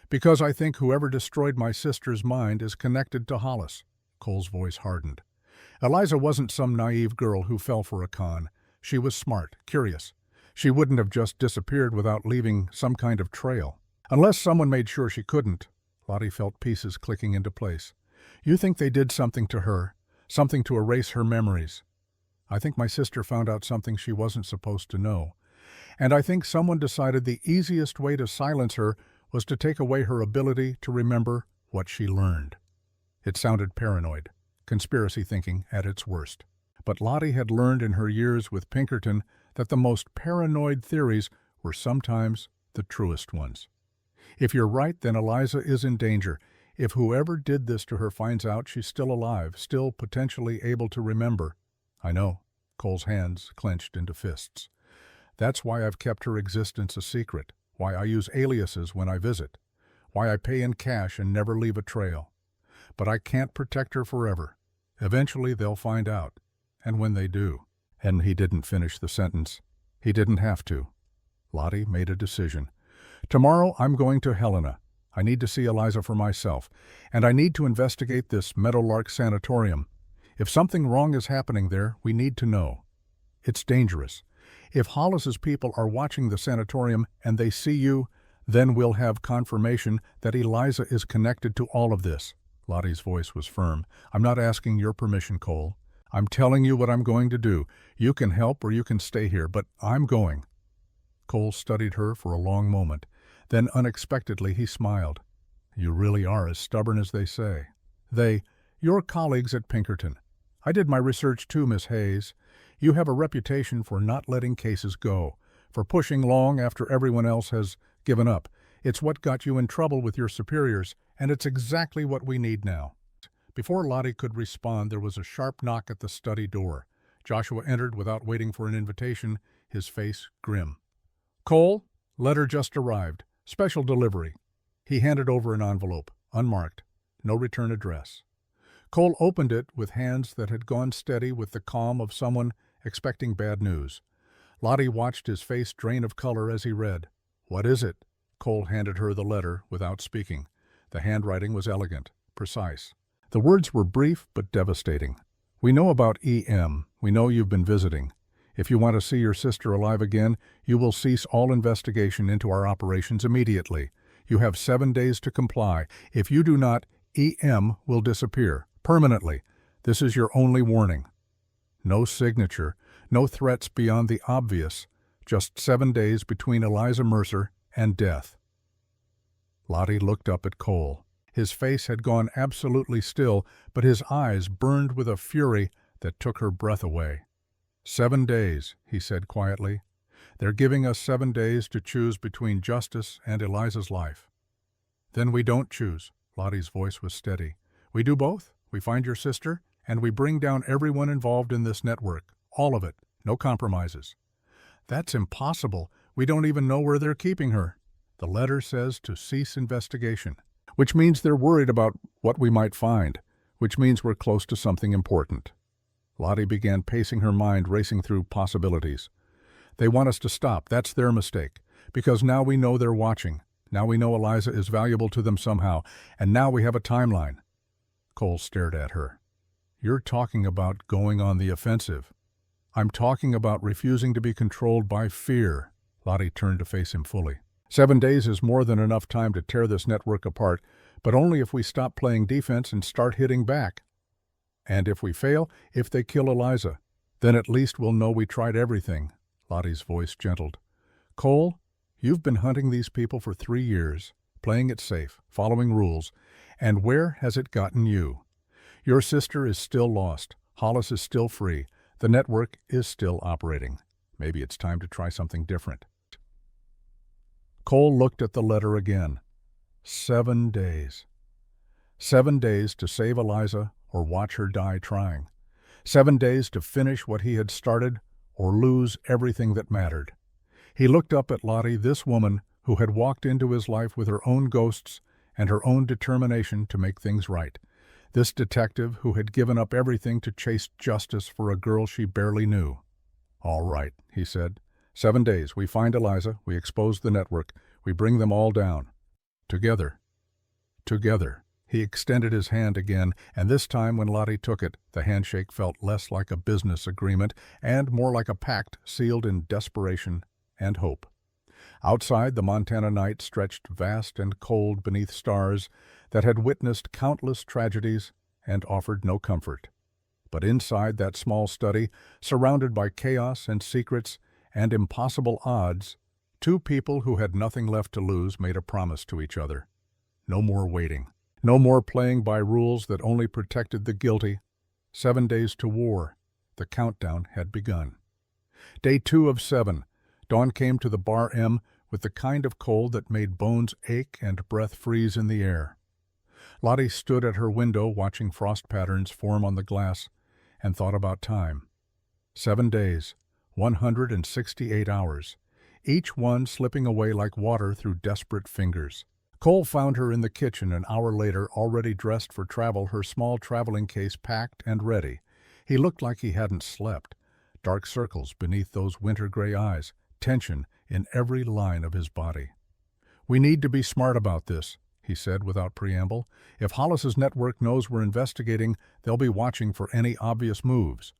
Because I think whoever destroyed my sister's mind is connected to Hollis. Cole's voice hardened. Eliza wasn't some naive girl who fell for a con. She was smart, curious. She wouldn't have just disappeared without leaving some kind of trail. Unless someone made sure she couldn't. Lottie felt pieces clicking into place. You think they did something to her, something to erase her memories. I think my sister found out something she wasn't supposed to know. And I think someone decided the easiest way to silence her was to take away her ability to remember what she learned. It sounded paranoid, conspiracy thinking at its worst. But Lottie had learned in her years with Pinkerton that the most paranoid theories were sometimes the truest ones. If you're right, then Eliza is in danger. If whoever did this to her finds out she's still alive, still potentially able to remember. I know. Cole's hands clenched into fists. That's why I've kept her existence a secret, why I use aliases when I visit, why I pay in cash and never leave a trail. But I can't protect her forever. Eventually they'll find out. And when they do. And he didn't finish the sentence. He didn't have to. Lottie made a decision. Tomorrow I'm going to Helena. I need to see Eliza for myself. And I need to investigate this Meadowlark Sanatorium. If something wrong is happening there, we need to know. It's dangerous. If Hollis's people are watching the sanatorium and they see you, then we'll have confirmation that Eliza is connected to all of this. Lottie's voice was firm. I'm not asking your permission, Cole. I'm telling you what I'm going to do. You can help or you can stay here, but I'm going. Cole studied her for a long moment. Then unexpectedly he smiled. You really are as stubborn as they say. Your colleagues at Pinkerton. I did my research too, Miss Hayes. You have a reputation for not letting cases go, for pushing long after everyone else has given up. It's what got you in trouble with your superiors, and it's exactly what we need now. Before Lottie could respond, there was a sharp knock at the study door. Joshua entered without waiting for an invitation, his face grim. Cole, letter just arrived. Special delivery. He handed over an envelope, unmarked, no return address. Cole opened it with hands that had gone steady with the calm of someone expecting bad news. Lottie watched his face drain of color as he read. What is it? Cole handed her the letter without speaking. The handwriting was elegant, precise. The words were brief but devastating. We know about EM. We know you've been visiting. If you want to see your sister alive again, you will cease all investigation into our operations immediately. You have 7 days to comply. If you do not, EM will disappear, permanently. This is your only warning. No signature, no threats beyond the obvious, just 7 days between Eliza Mercer and death. Lottie looked up at Cole. His face had gone absolutely still, but his eyes burned with a fury that took her breath away. 7 days, he said quietly. They're giving us 7 days to choose between justice and Eliza's life. Then we don't choose. Lottie's voice was steady. We do both. We find your sister, and we bring down everyone involved in this network. All of it. No compromises. That's impossible. We don't even know where they're keeping her. The letter says to cease investigation, which means they're worried about what we might find, which means we're close to something important. Lottie began pacing her mind, racing through possibilities. They want us to stop. That's their mistake. Because now we know they're watching. Now we know Eliza is valuable to them somehow. And now we have a timeline. Cole stared at her. You're talking about going on the offensive. I'm talking about refusing to be controlled by fear. Lottie turned to face him fully. 7 days is more than enough time to tear this network apart, but only if we stop playing defense and start hitting back. And if we fail, if they kill Eliza, then at least we'll know we tried everything. Lottie's voice gentled. Cole, you've been hunting these people for 3 years, playing it safe, following rules, and where has it gotten you? Your sister is still lost. Hollis is still free. The network is still operating. Maybe it's time to try something different. Cole looked at the letter again. 7 days. 7 days to save Eliza or watch her die trying. 7 days to finish what he had started or lose everything that mattered. He looked up at Lottie, this woman who had walked into his life with her own ghosts and her own determination to make things right. This detective who had given up everything to chase justice for a girl she barely knew. All right, he said. 7 days. We find Eliza. We expose the network. We bring them all down. Together. Together. He extended his hand again, and this time when Lottie took it, the handshake felt less like a business agreement and more like a pact sealed in desperation and hope. Outside, the Montana night stretched vast and cold beneath stars that had witnessed countless tragedies and offered no comfort. But inside that small study, surrounded by chaos and secrets and impossible odds, two people who had nothing left to lose made a promise to each other. No more waiting. No more playing by rules that only protected the guilty. 7 days to war. The countdown had begun. Day 2 of 7. Dawn came to the Bar M with the kind of cold that made bones ache and breath freeze in the air. Lottie stood at her window watching frost patterns form on the glass and thought about time. 7 days, 168 hours, each one slipping away like water through desperate fingers. Cole found her in the kitchen an hour later, already dressed for travel, her small traveling case packed and ready. He looked like he hadn't slept. Dark circles beneath those winter-gray eyes, tension in every line of his body. "We need to be smart about this," he said without preamble. "If Hollis's network knows we're investigating, they'll be watching for any obvious moves."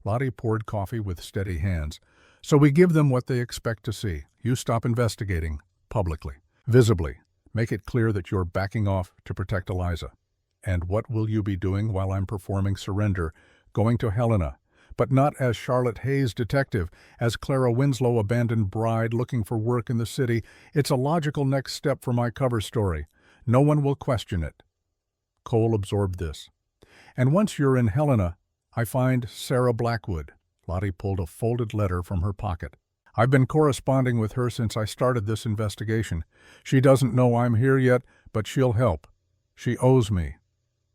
Lottie poured coffee with steady hands. "So we give them what they expect to see. You stop investigating, publicly, visibly. Make it clear that you're backing off to protect Eliza. And what will you be doing while I'm performing surrender? Going to Helena, but not as Charlotte Hayes detective, as Clara Winslow abandoned bride looking for work in the city. It's a logical next step for my cover story. No one will question it." Cole absorbed this. "And once you're in Helena, I find Sarah Blackwood." Lottie pulled a folded letter from her pocket. "I've been corresponding with her since I started this investigation. She doesn't know I'm here yet, but she'll help. She owes me."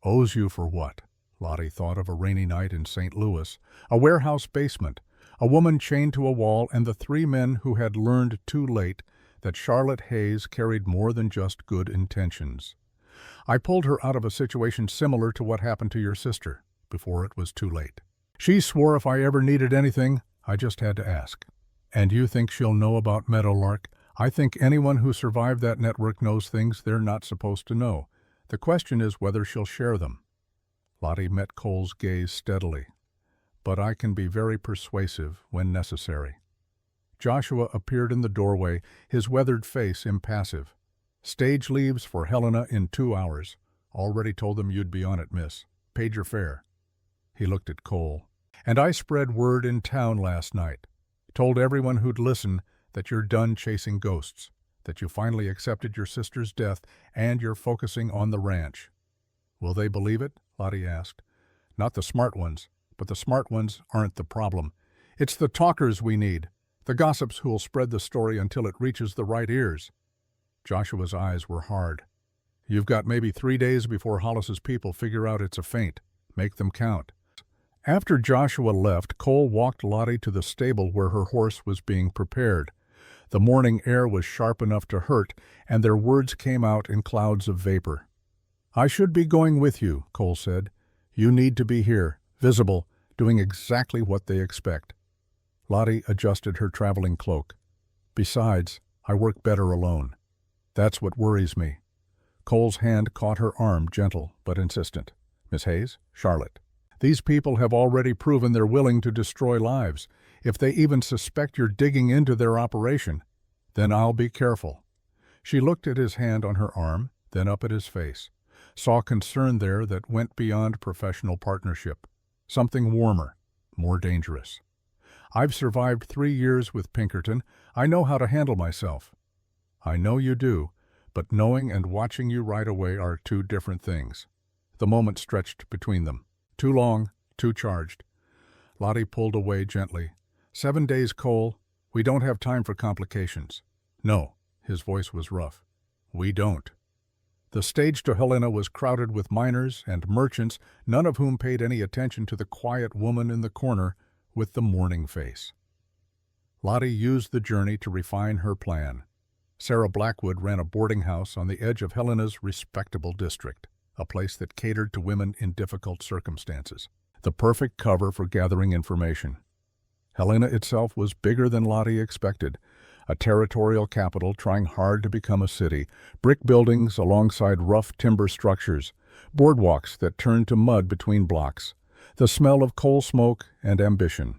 "Owes you for what?" Lottie thought of a rainy night in St. Louis, a warehouse basement, a woman chained to a wall, and the 3 men who had learned too late that Charlotte Hayes carried more than just good intentions. "I pulled her out of a situation similar to what happened to your sister, before it was too late. She swore if I ever needed anything, I just had to ask. And you think she'll know about Meadowlark? I think anyone who survived that network knows things they're not supposed to know. The question is whether she'll share them." Lottie met Cole's gaze steadily. "But I can be very persuasive when necessary." Joshua appeared in the doorway, his weathered face impassive. "Stage leaves for Helena in 2 hours. Already told them you'd be on it, miss. Paid your fare." He looked at Cole. "And I spread word in town last night. Told everyone who'd listen that you're done chasing ghosts, that you finally accepted your sister's death, and you're focusing on the ranch." "Will they believe it?" Lottie asked. "Not the smart ones, but the smart ones aren't the problem. It's the talkers we need, the gossips who'll spread the story until it reaches the right ears." Joshua's eyes were hard. "You've got maybe 3 days before Hollis's people figure out it's a feint. Make them count." After Joshua left, Cole walked Lottie to the stable where her horse was being prepared. The morning air was sharp enough to hurt, and their words came out in clouds of vapor. "I should be going with you," Cole said. "You need to be here, visible, doing exactly what they expect." Lottie adjusted her traveling cloak. "Besides, I work better alone. That's what worries me." Cole's hand caught her arm, gentle but insistent. "Miss Hayes, Charlotte. These people have already proven they're willing to destroy lives. If they even suspect you're digging into their operation, then I'll be careful." She looked at his hand on her arm, then up at his face. Saw concern there that went beyond professional partnership. Something warmer, more dangerous. "I've survived 3 years with Pinkerton. I know how to handle myself." "I know you do, but knowing and watching you right away are 2 different things." The moment stretched between them. Too long, too charged. Lottie pulled away gently. 7 days, Cole. We don't have time for complications." "No." His voice was rough. "We don't." The stage to Helena was crowded with miners and merchants, none of whom paid any attention to the quiet woman in the corner with the mourning face. Lottie used the journey to refine her plan. Sarah Blackwood ran a boarding house on the edge of Helena's respectable district, a place that catered to women in difficult circumstances. The perfect cover for gathering information. Helena itself was bigger than Lottie expected, a territorial capital trying hard to become a city, brick buildings alongside rough timber structures, boardwalks that turned to mud between blocks, the smell of coal smoke and ambition.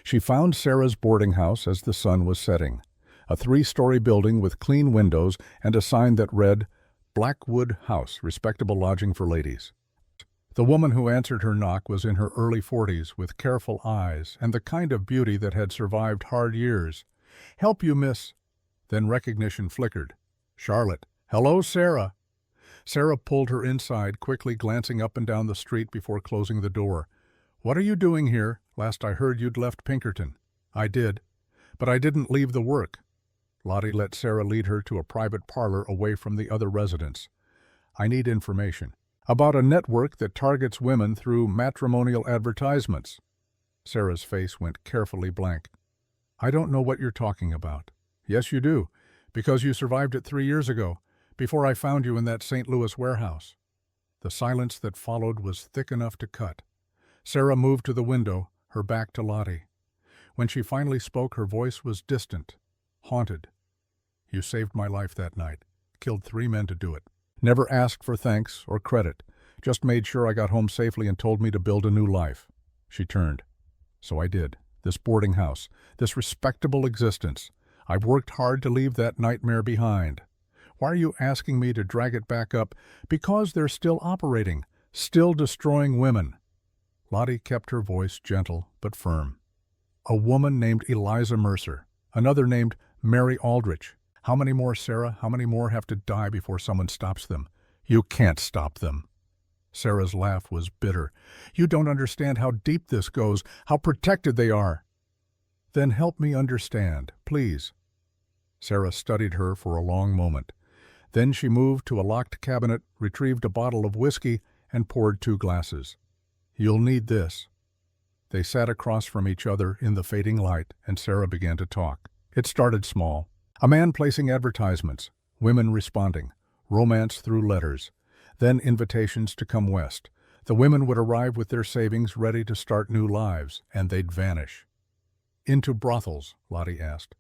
She found Sarah's boarding house as the sun was setting, a 3-story building with clean windows and a sign that read, "Blackwood House, respectable lodging for ladies." The woman who answered her knock was in her early 40s with careful eyes and the kind of beauty that had survived hard years. "Help you, miss." Then recognition flickered. "Charlotte." "Hello, Sarah." Sarah pulled her inside, quickly glancing up and down the street before closing the door. "What are you doing here? Last I heard you'd left Pinkerton." "I did. But I didn't leave the work." Lottie let Sarah lead her to a private parlor away from the other residents. "I need information. About a network that targets women through matrimonial advertisements." Sarah's face went carefully blank. "I don't know what you're talking about." "Yes, you do, because you survived it 3 years ago, before I found you in that St. Louis warehouse." The silence that followed was thick enough to cut. Sarah moved to the window, her back to Lottie. When she finally spoke, her voice was distant, haunted. "You saved my life that night. Killed 3 men to do it. Never asked for thanks or credit. Just made sure I got home safely and told me to build a new life." She turned. "So I did. This boarding house, this respectable existence. I've worked hard to leave that nightmare behind. Why are you asking me to drag it back up?" "Because they're still operating, still destroying women." Lottie kept her voice gentle but firm. "A woman named Eliza Mercer, another named Mary Aldrich. How many more, Sarah? How many more have to die before someone stops them?" "You can't stop them." Sarah's laugh was bitter. "You don't understand how deep this goes, how protected they are." "Then help me understand, please." Sarah studied her for a long moment. Then she moved to a locked cabinet, retrieved a bottle of whiskey, and poured 2 glasses. "You'll need this." They sat across from each other in the fading light, and Sarah began to talk. It started small. A man placing advertisements, women responding, romance through letters, then invitations to come west. The women would arrive with their savings ready to start new lives, and they'd vanish. "Into brothels?" Lottie asked.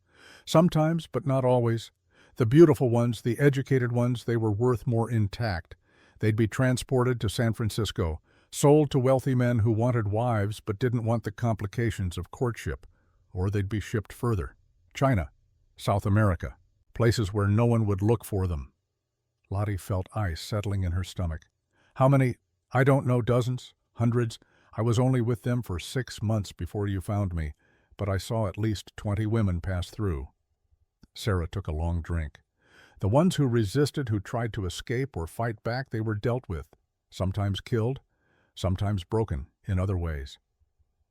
"Sometimes, but not always. The beautiful ones, the educated ones, they were worth more intact. They'd be transported to San Francisco, sold to wealthy men who wanted wives but didn't want the complications of courtship. Or they'd be shipped further. China, South America, places where no one would look for them." Lottie felt ice settling in her stomach. "How many?" "I don't know, dozens, hundreds. I was only with them for 6 months before you found me, but I saw at least 20 women pass through." Sarah took a long drink. "The ones who resisted, who tried to escape or fight back, they were dealt with. Sometimes killed, sometimes broken in other ways.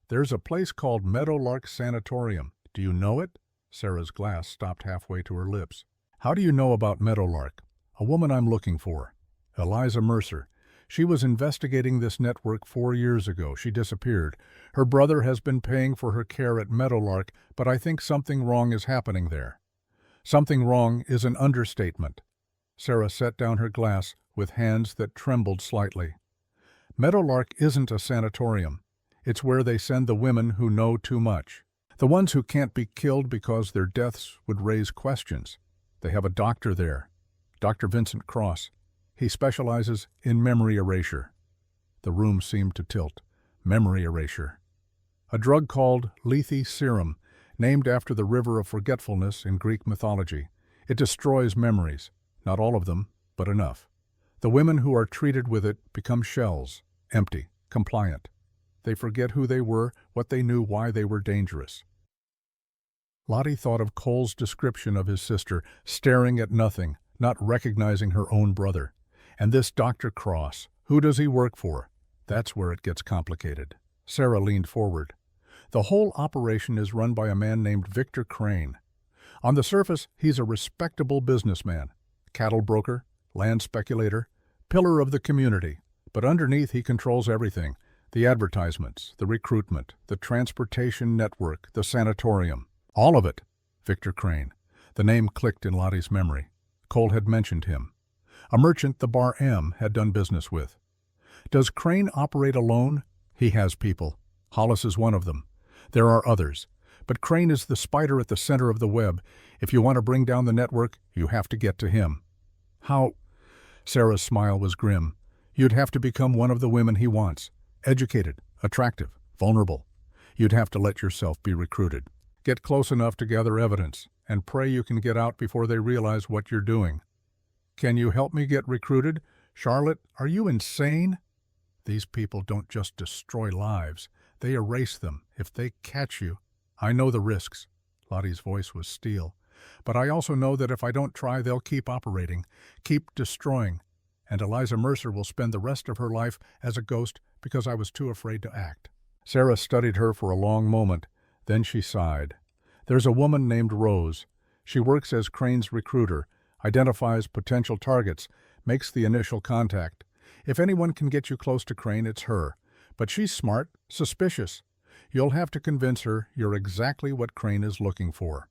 There's a place called Meadowlark Sanatorium. Do you know it?" Sarah's glass stopped halfway to her lips. "How do you know about Meadowlark?" "A woman I'm looking for. Eliza Mercer. She was investigating this network 4 years ago. She disappeared. Her brother has been paying for her care at Meadowlark, but I think something wrong is happening there." "Something wrong" is an understatement. Sarah set down her glass with hands that trembled slightly. "Meadowlark isn't a sanatorium. It's where they send the women who know too much. The ones who can't be killed because their deaths would raise questions. They have a doctor there, Dr. Vincent Cross. He specializes in memory erasure." The room seemed to tilt. Memory erasure. "A drug called lethe serum, named after the river of forgetfulness in Greek mythology. It destroys memories. Not all of them, but enough. The women who are treated with it become shells, empty, compliant. They forget who they were, what they knew, why they were dangerous." Lottie thought of Cole's description of his sister, staring at nothing, not recognizing her own brother. And this Dr. Cross, who does he work for? That's where it gets complicated. Sarah leaned forward. "The whole operation is run by a man named Victor Crane. On the surface, he's a respectable businessman, cattle broker, land speculator, pillar of the community. But underneath, he controls everything. The advertisements, the recruitment, the transportation network, the sanatorium. All of it." Victor Crane. The name clicked in Lottie's memory. Cole had mentioned him. A merchant the Bar M had done business with. "Does Crane operate alone?" "He has people. Hollis is one of them. There are others. But Crane is the spider at the center of the web. If you want to bring down the network, you have to get to him." "How?" Sarah's smile was grim. "You'd have to become one of the women he wants. Educated, attractive, vulnerable. You'd have to let yourself be recruited. Get close enough to gather evidence, and pray you can get out before they realize what you're doing." "Can you help me get recruited? Charlotte, are you insane?" These people don't just destroy lives, they erase them. If they catch you, I know the risks. Lottie's voice was steel. But I also know that if I don't try, they'll keep operating, keep destroying. And Eliza Mercer will spend the rest of her life as a ghost because I was too afraid to act. Sarah studied her for a long moment. Then she sighed. There's a woman named Rose. She works as Crane's recruiter, identifies potential targets, makes the initial contact. If anyone can get you close to Crane, it's her. But she's smart, suspicious. You'll have to convince her you're exactly what Crane is looking for.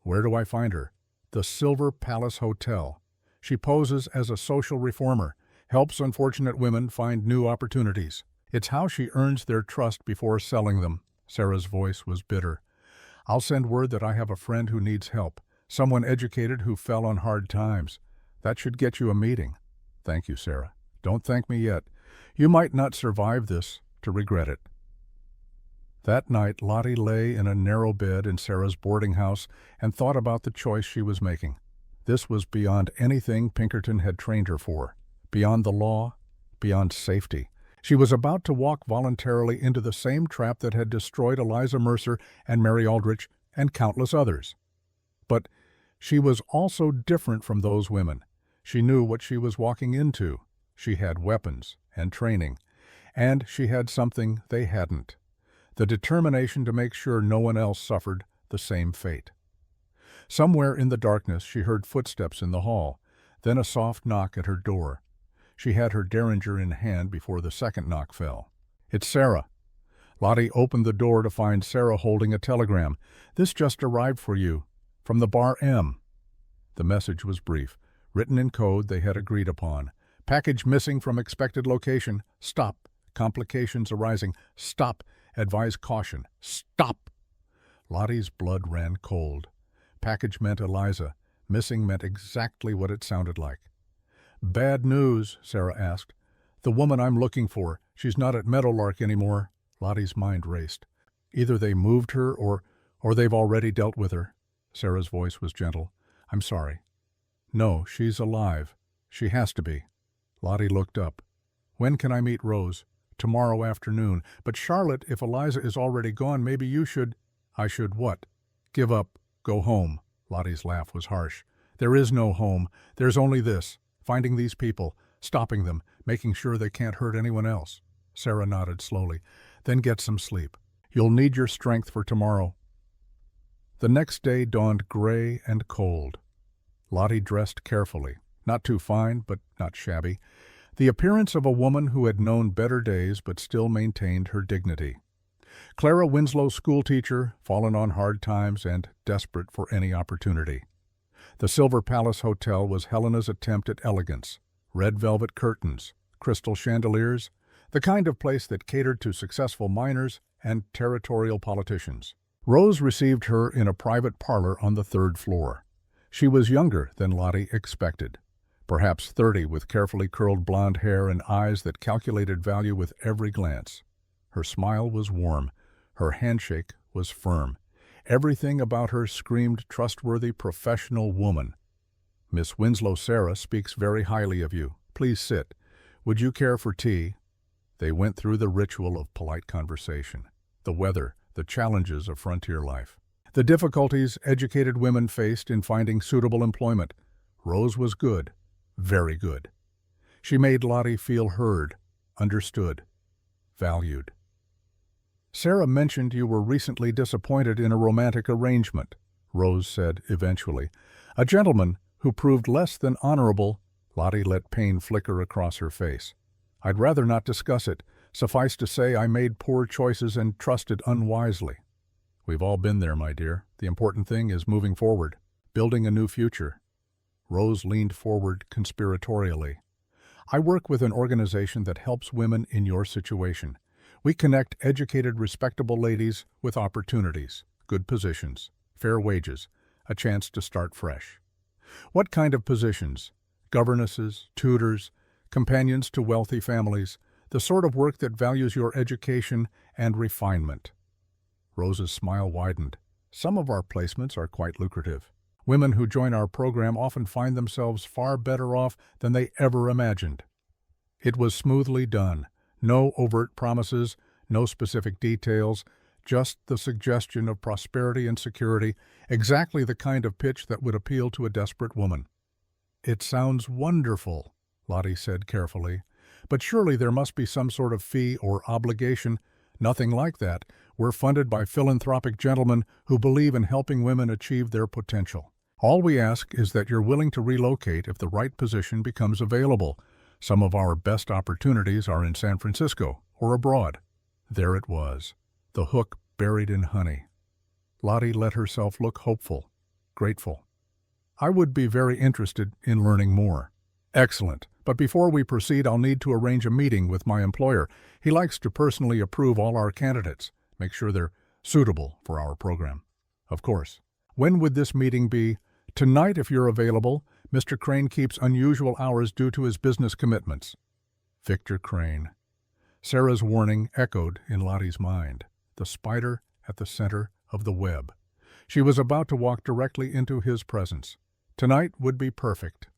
Where do I find her? The Silver Palace Hotel. She poses as a social reformer, helps unfortunate women find new opportunities. It's how she earns their trust before selling them. Sarah's voice was bitter. I'll send word that I have a friend who needs help, someone educated who fell on hard times. That should get you a meeting. Thank you, Sarah. Don't thank me yet. You might not survive this to regret it. That night, Lottie lay in a narrow bed in Sarah's boarding house and thought about the choice she was making. This was beyond anything Pinkerton had trained her for, beyond the law, beyond safety. She was about to walk voluntarily into the same trap that had destroyed Eliza Mercer and Mary Aldrich and countless others. But she was also different from those women. She knew what she was walking into. She had weapons and training, and she had something they hadn't: the determination to make sure no one else suffered the same fate. Somewhere in the darkness she heard footsteps in the hall, then a soft knock at her door. She had her derringer in hand before the second knock fell. It's Sarah. Lottie opened the door to find Sarah holding a telegram. This just arrived for you, from the Bar M. The message was brief, written in code they had agreed upon. Package missing from expected location. Stop. Complications arising. Stop. Advise caution. Stop. Lottie's blood ran cold. Package meant Eliza. Missing meant exactly what it sounded like. Bad news, Sarah asked. The woman I'm looking for. She's not at Meadowlark anymore. Lottie's mind raced. Either they moved her or they've already dealt with her. Sarah's voice was gentle. I'm sorry. No, she's alive. She has to be. Lottie looked up. When can I meet Rose? Tomorrow afternoon. But Charlotte, if Eliza is already gone, maybe you should... I should what? Give up. Go home. Lottie's laugh was harsh. There is no home. There's only this. Finding these people, stopping them, making sure they can't hurt anyone else. Sarah nodded slowly. Then get some sleep. You'll need your strength for tomorrow. The next day dawned gray and cold. Lottie dressed carefully. Not too fine, but not shabby. The appearance of a woman who had known better days but still maintained her dignity. Clara Winslow, schoolteacher, fallen on hard times and desperate for any opportunity. The Silver Palace Hotel was Helena's attempt at elegance. Red velvet curtains, crystal chandeliers, the kind of place that catered to successful miners and territorial politicians. Rose received her in a private parlor on the third floor. She was younger than Lottie expected. Perhaps 30, with carefully curled blonde hair and eyes that calculated value with every glance. Her smile was warm. Her handshake was firm. Everything about her screamed trustworthy, professional woman. Miss Winslow Sarah speaks very highly of you. Please sit. Would you care for tea? They went through the ritual of polite conversation. The weather, the challenges of frontier life. The difficulties educated women faced in finding suitable employment. Rose was good. Very good. She made Lottie feel heard, understood, valued. Sarah mentioned you were recently disappointed in a romantic arrangement, Rose said eventually. A gentleman who proved less than honorable. Lottie let pain flicker across her face. I'd rather not discuss it. Suffice to say, I made poor choices and trusted unwisely. We've all been there, my dear. The important thing is moving forward, building a new future. Rose leaned forward conspiratorially. I work with an organization that helps women in your situation. We connect educated, respectable ladies with opportunities, good positions, fair wages, a chance to start fresh. What kind of positions? Governesses, tutors, companions to wealthy families, the sort of work that values your education and refinement. Rose's smile widened. Some of our placements are quite lucrative. Women who join our program often find themselves far better off than they ever imagined. It was smoothly done. No overt promises, no specific details, just the suggestion of prosperity and security, exactly the kind of pitch that would appeal to a desperate woman. "It sounds wonderful," Lottie said carefully. "But surely there must be some sort of fee or obligation." "Nothing like that. We're funded by philanthropic gentlemen who believe in helping women achieve their potential. All we ask is that you're willing to relocate if the right position becomes available. Some of our best opportunities are in San Francisco or abroad." There it was, the hook buried in honey. Lottie let herself look hopeful, grateful. "I would be very interested in learning more." "Excellent. But before we proceed, I'll need to arrange a meeting with my employer. He likes to personally approve all our candidates, make sure they're suitable for our program." "Of course. When would this meeting be?" "Tonight, if you're available. Mr. Crane keeps unusual hours due to his business commitments." Victor Crane. Sarah's warning echoed in Lottie's mind. The spider at the center of the web. She was about to walk directly into his presence. Tonight would be perfect.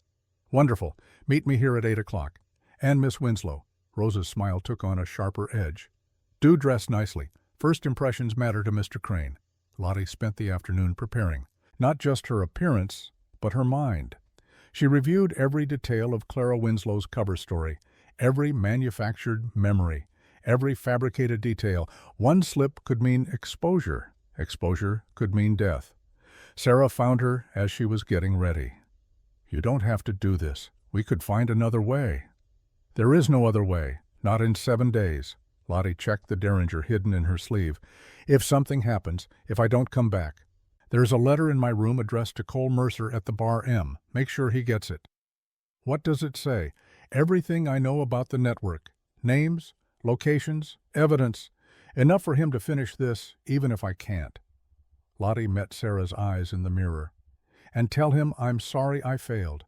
"Wonderful. Meet me here at 8 o'clock. And Miss Winslow." Rose's smile took on a sharper edge. "Do dress nicely. First impressions matter to Mr. Crane." Lottie spent the afternoon preparing. Not just her appearance, but her mind. She reviewed every detail of Clara Winslow's cover story, every manufactured memory, every fabricated detail. One slip could mean exposure. Exposure could mean death. Sarah found her as she was getting ready. "You don't have to do this. We could find another way." "There is no other way. Not in 7 days." Lottie checked the derringer hidden in her sleeve. "If something happens, if I don't come back. There's a letter in my room addressed to Cole Mercer at the Bar M. Make sure he gets it." "What does it say?" "Everything I know about the network. Names, locations, evidence. Enough for him to finish this, even if I can't." Lottie met Sarah's eyes in the mirror. "And tell him I'm sorry I failed."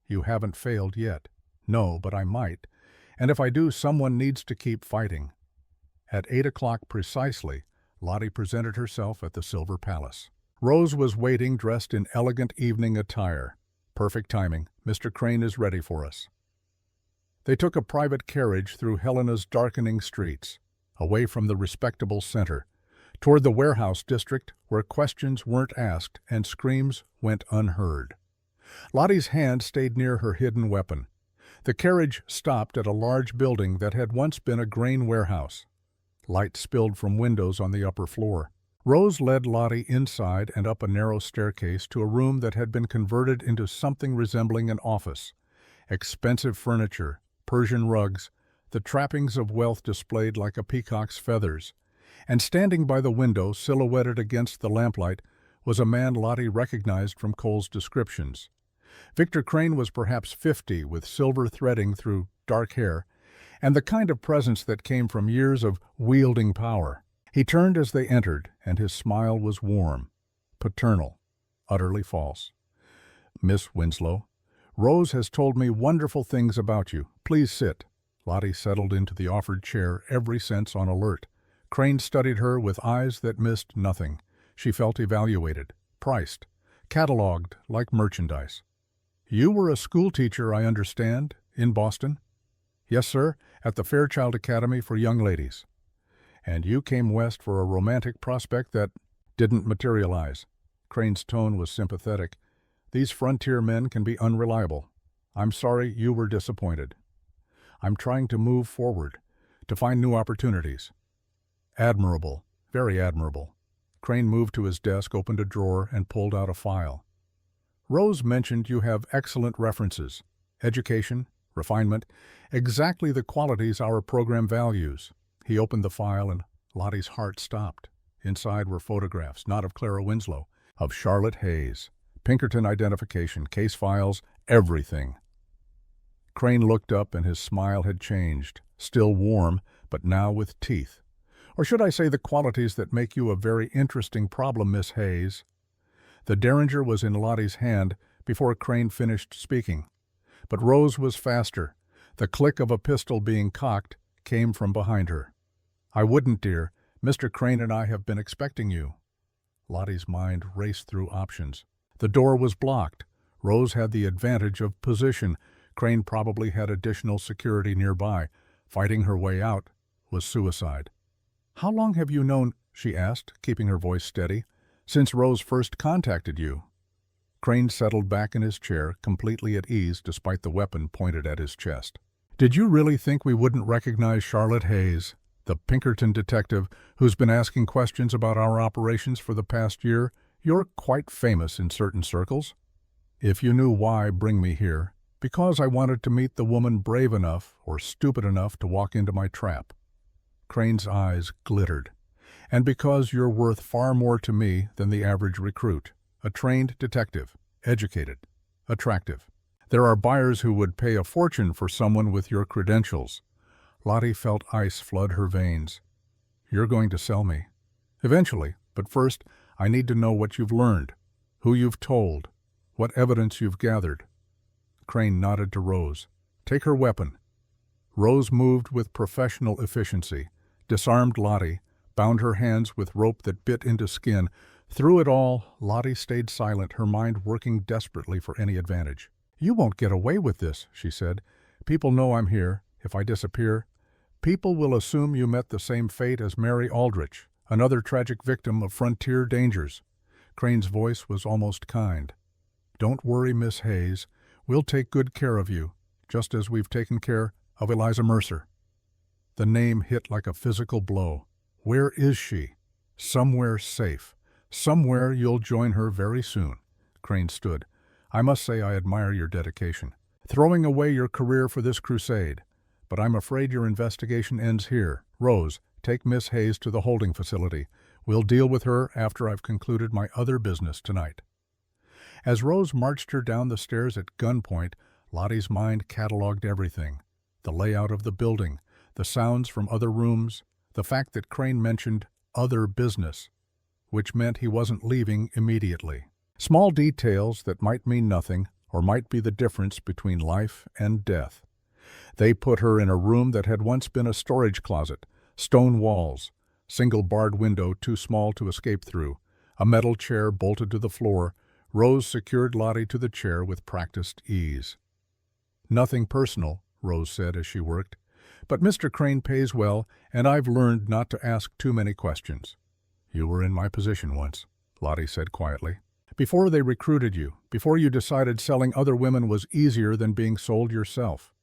"You haven't failed yet." "No, but I might. And if I do, someone needs to keep fighting." At 8 o'clock precisely, Lottie presented herself at the Silver Palace. Rose was waiting, dressed in elegant evening attire. "Perfect timing. Mr. Crane is ready for us." They took a private carriage through Helena's darkening streets, away from the respectable center, toward the warehouse district where questions weren't asked and screams went unheard. Lottie's hand stayed near her hidden weapon. The carriage stopped at a large building that had once been a grain warehouse. Light spilled from windows on the upper floor. Rose led Lottie inside and up a narrow staircase to a room that had been converted into something resembling an office. Expensive furniture, Persian rugs, the trappings of wealth displayed like a peacock's feathers. And standing by the window, silhouetted against the lamplight, was a man Lottie recognized from Cole's descriptions. Victor Crane was perhaps 50, with silver threading through dark hair, and the kind of presence that came from years of wielding power. He turned as they entered, and his smile was warm, paternal, utterly false. "Miss Winslow, Rose has told me wonderful things about you. Please sit." Lottie settled into the offered chair, every sense on alert. Crane studied her with eyes that missed nothing. She felt evaluated, priced, catalogued like merchandise. "You were a schoolteacher, I understand, in Boston?" "Yes, sir, at the Fairchild Academy for Young Ladies." "And you came west for a romantic prospect that didn't materialize." Crane's tone was sympathetic. "These frontier men can be unreliable. I'm sorry you were disappointed." "I'm trying to move forward, to find new opportunities." "Admirable, very admirable." Crane moved to his desk, opened a drawer, and pulled out a file. "Rose mentioned you have excellent references. Education, refinement, exactly the qualities our program values." He opened the file, and Lottie's heart stopped. Inside were photographs, not of Clara Winslow, of Charlotte Hayes. Pinkerton identification, case files, everything. Crane looked up, and his smile had changed, still warm, but now with teeth. "Or should I say the qualities that make you a very interesting problem, Miss Hayes?" The derringer was in Lottie's hand before Crane finished speaking. But Rose was faster. The click of a pistol being cocked came from behind her. "I wouldn't, dear. Mr. Crane and I have been expecting you." Lottie's mind raced through options. The door was blocked. Rose had the advantage of position. Crane probably had additional security nearby. Fighting her way out was suicide. "How long have you known," she asked, keeping her voice steady, "since Rose first contacted you?" Crane settled back in his chair, completely at ease despite the weapon pointed at his chest. "Did you really think we wouldn't recognize Charlotte Hayes, the Pinkerton detective who's been asking questions about our operations for the past year? You're quite famous in certain circles." "If you knew why bring me here, because I wanted to meet the woman brave enough or stupid enough to walk into my trap." Crane's eyes glittered. "And because you're worth far more to me than the average recruit. A trained detective, educated, attractive. There are buyers who would pay a fortune for someone with your credentials." Lottie felt ice flood her veins. "You're going to sell me." "Eventually, but first I need to know what you've learned, who you've told, what evidence you've gathered." Crane nodded to Rose. "Take her weapon." Rose moved with professional efficiency, disarmed Lottie, bound her hands with rope that bit into skin. Through it all, Lottie stayed silent, her mind working desperately for any advantage. "You won't get away with this," she said. "People know I'm here. If I disappear, people will assume you met the same fate as Mary Aldrich, another tragic victim of frontier dangers." Crane's voice was almost kind. "Don't worry, Miss Hayes. We'll take good care of you, just as we've taken care of Eliza Mercer." The name hit like a physical blow. Where is she? Somewhere safe. Somewhere you'll join her very soon. Crane stood. "I must say I admire your dedication. Throwing away your career for this crusade. But I'm afraid your investigation ends here. Rose, take Miss Hayes to the holding facility. We'll deal with her after I've concluded my other business tonight." As Rose marched her down the stairs at gunpoint, Lottie's mind catalogued everything. The layout of the building, the sounds from other rooms, the fact that Crane mentioned other business, which meant he wasn't leaving immediately. Small details that might mean nothing or might be the difference between life and death. They put her in a room that had once been a storage closet, stone walls, single barred window too small to escape through, a metal chair bolted to the floor. Rose secured Lottie to the chair with practiced ease. "Nothing personal," Rose said as she worked, "but Mr. Crane pays well, and I've learned not to ask too many questions." "You were in my position once," Lottie said quietly. "Before they recruited you, before you decided selling other women was easier than being sold yourself."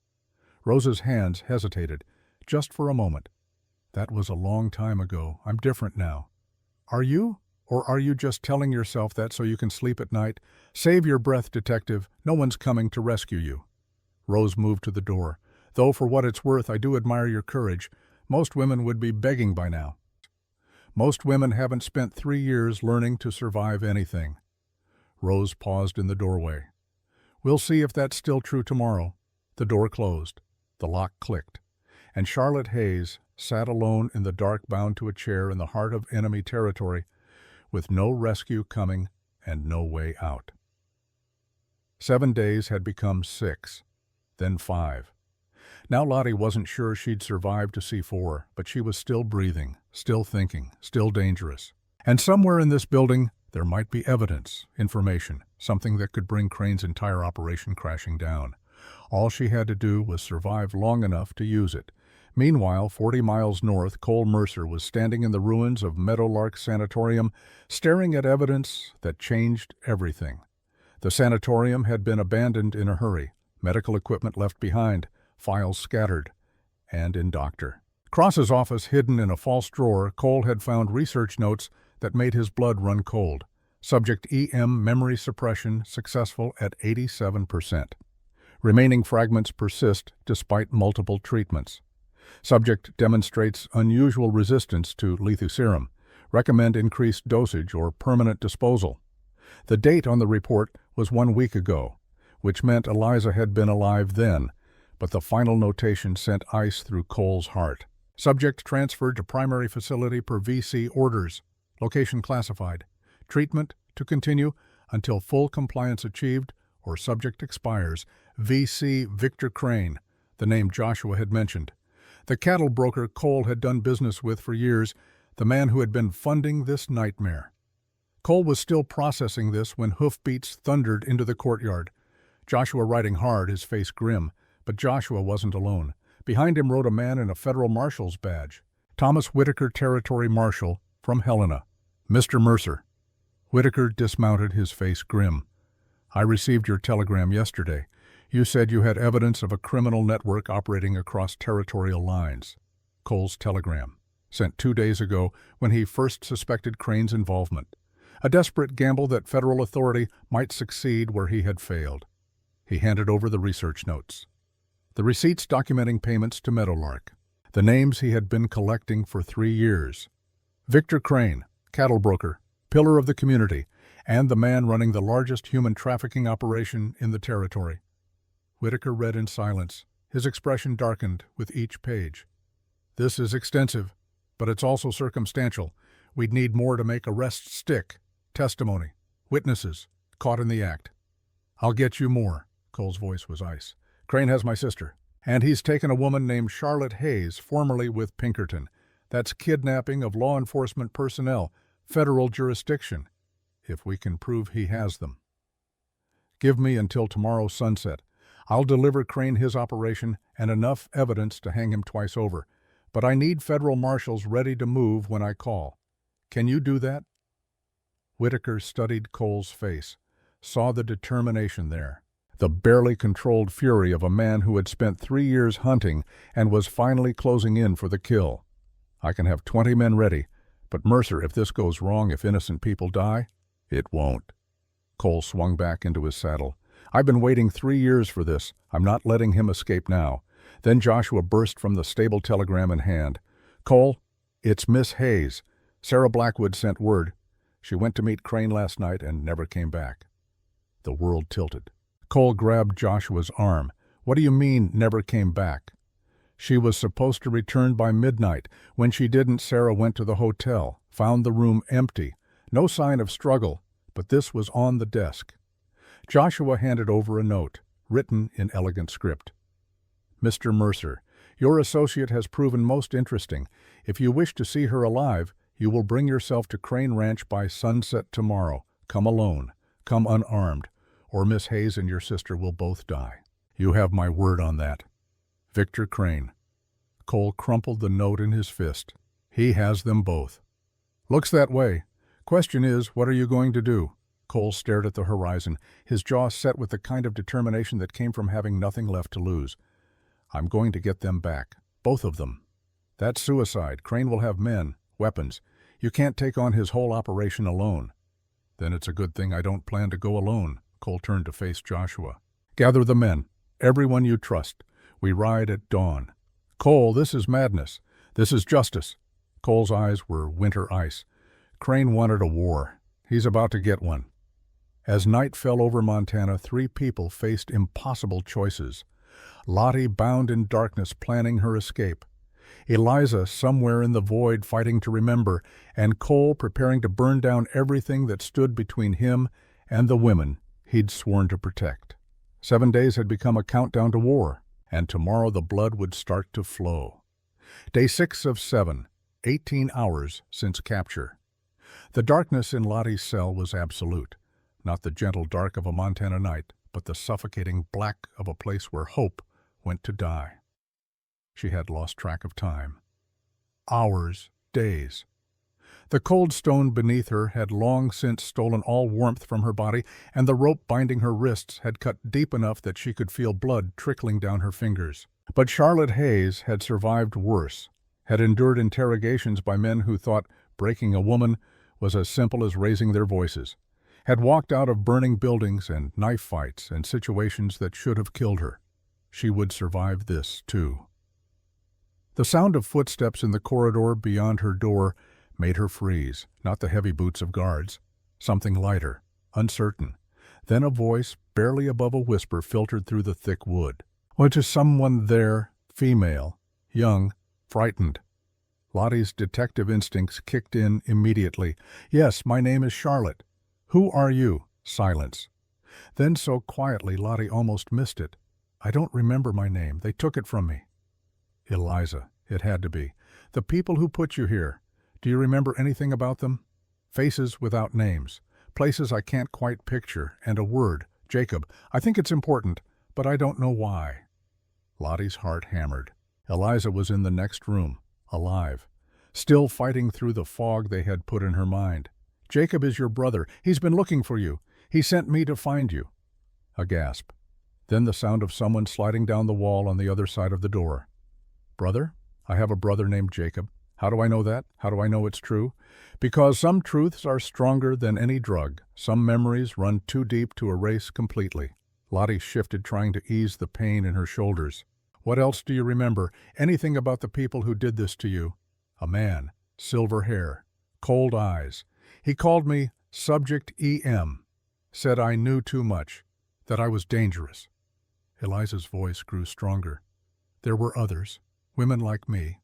Rose's hands hesitated, just for a moment. "That was a long time ago. I'm different now." "Are you? Or are you just telling yourself that so you can sleep at night? Save your breath, detective. No one's coming to rescue you." Rose moved to the door. "Though for what it's worth, I do admire your courage. Most women would be begging by now." "Most women haven't spent 3 years learning to survive anything." Rose paused in the doorway. "We'll see if that's still true tomorrow." The door closed. The lock clicked. And Charlotte Hayes sat alone in the dark, bound to a chair in the heart of enemy territory, with no rescue coming and no way out. 7 days had become 6, then 5. Now Lottie wasn't sure she'd survive to see 4, but she was still breathing, still thinking, still dangerous. And somewhere in this building, there might be evidence, information, something that could bring Crane's entire operation crashing down. All she had to do was survive long enough to use it. Meanwhile, 40 miles north, Cole Mercer was standing in the ruins of Meadowlark Sanatorium, staring at evidence that changed everything. The sanatorium had been abandoned in a hurry, medical equipment left behind, files scattered, and in Dr. Cross's office hidden in a false drawer, Cole had found research notes that made his blood run cold. Subject EM memory suppression successful at 87%. Remaining fragments persist despite multiple treatments. Subject demonstrates unusual resistance to lethoserum. Recommend increased dosage or permanent disposal. The date on the report was 1 week ago, which meant Eliza had been alive then, but the final notation sent ice through Cole's heart. Subject transferred to primary facility per VC orders. Location classified. Treatment to continue until full compliance achieved or subject expires. VC Victor Crane, the name Joshua had mentioned. The cattle broker Cole had done business with for years, the man who had been funding this nightmare. Cole was still processing this when hoofbeats thundered into the courtyard. Joshua riding hard, his face grim, but Joshua wasn't alone. Behind him rode a man in a federal marshal's badge. Thomas Whitaker, Territory Marshal, from Helena. Mr. Mercer. Whitaker dismounted, his face grim. I received your telegram yesterday. You said you had evidence of a criminal network operating across territorial lines. Cole's telegram, sent 2 days ago when he first suspected Crane's involvement. A desperate gamble that federal authority might succeed where he had failed. He handed over the research notes. The receipts documenting payments to Meadowlark. The names he had been collecting for 3 years. Victor Crane, cattle broker, pillar of the community, and the man running the largest human trafficking operation in the territory. Whitaker read in silence. His expression darkened with each page. This is extensive, but it's also circumstantial. We'd need more to make arrests stick. Testimony. Witnesses. Caught in the act. I'll get you more. Cole's voice was ice. Crane has my sister, and he's taken a woman named Charlotte Hayes, formerly with Pinkerton. That's kidnapping of law enforcement personnel, federal jurisdiction, if we can prove he has them. Give me until tomorrow's sunset. I'll deliver Crane his operation and enough evidence to hang him twice over, but I need federal marshals ready to move when I call. Can you do that? Whitaker studied Cole's face, saw the determination there, the barely controlled fury of a man who had spent 3 years hunting and was finally closing in for the kill. I can have 20 men ready, but Mercer, if this goes wrong, if innocent people die, it won't. Cole swung back into his saddle. I've been waiting 3 years for this. I'm not letting him escape now. Then Joshua burst from the stable, telegram in hand. Cole, it's Miss Hayes. Sarah Blackwood sent word. She went to meet Crane last night and never came back. The world tilted. Cole grabbed Joshua's arm. What do you mean, never came back? She was supposed to return by midnight. When she didn't, Sarah went to the hotel, found the room empty. No sign of struggle, but this was on the desk. Joshua handed over a note, written in elegant script. Mr. Mercer, your associate has proven most interesting. If you wish to see her alive, you will bring yourself to Crane Ranch by sunset tomorrow. Come alone. Come unarmed, or Miss Hayes and your sister will both die. You have my word on that. Victor Crane. Cole crumpled the note in his fist. He has them both. Looks that way. Question is, what are you going to do? Cole stared at the horizon, his jaw set with the kind of determination that came from having nothing left to lose. I'm going to get them back. Both of them. That's suicide. Crane will have men, weapons. You can't take on his whole operation alone. Then it's a good thing I don't plan to go alone. Cole turned to face Joshua. Gather the men. Everyone you trust. We ride at dawn. Cole, this is madness. This is justice. Cole's eyes were winter ice. Crane wanted a war. He's about to get one. As night fell over Montana, 3 people faced impossible choices. Lottie bound in darkness, planning her escape. Eliza somewhere in the void fighting to remember, and Cole preparing to burn down everything that stood between him and the women he'd sworn to protect. 7 days had become a countdown to war, and tomorrow the blood would start to flow. Day 6 of 7, 18 hours since capture. The darkness in Lottie's cell was absolute, not the gentle dark of a Montana night, but the suffocating black of a place where hope went to die. She had lost track of time. Hours, days. The cold stone beneath her had long since stolen all warmth from her body, and the rope binding her wrists had cut deep enough that she could feel blood trickling down her fingers. But Charlotte Hayes had survived worse, had endured interrogations by men who thought breaking a woman was as simple as raising their voices, had walked out of burning buildings and knife fights and situations that should have killed her. She would survive this, too. The sound of footsteps in the corridor beyond her door made her freeze, not the heavy boots of guards. Something lighter, uncertain. Then a voice, barely above a whisper, filtered through the thick wood. Was there someone there, female, young, frightened? Lottie's detective instincts kicked in immediately. Yes, my name is Charlotte. Who are you? Silence. Then so quietly Lottie almost missed it. I don't remember my name. They took it from me. Eliza, it had to be. The people who put you here. Do you remember anything about them? Faces without names. Places I can't quite picture. And a word. Jacob. I think it's important, but I don't know why. Lottie's heart hammered. Eliza was in the next room, alive, still fighting through the fog they had put in her mind. "Jacob is your brother. He's been looking for you. He sent me to find you." A gasp. Then the sound of someone sliding down the wall on the other side of the door. "Brother? I have a brother named Jacob. How do I know that? How do I know it's true? Because some truths are stronger than any drug. Some memories run too deep to erase completely." Lottie shifted, trying to ease the pain in her shoulders. "What else do you remember? Anything about the people who did this to you?" "A man, silver hair, cold eyes. He called me Subject EM. Said I knew too much, that I was dangerous." Eliza's voice grew stronger. "There were others, women like me.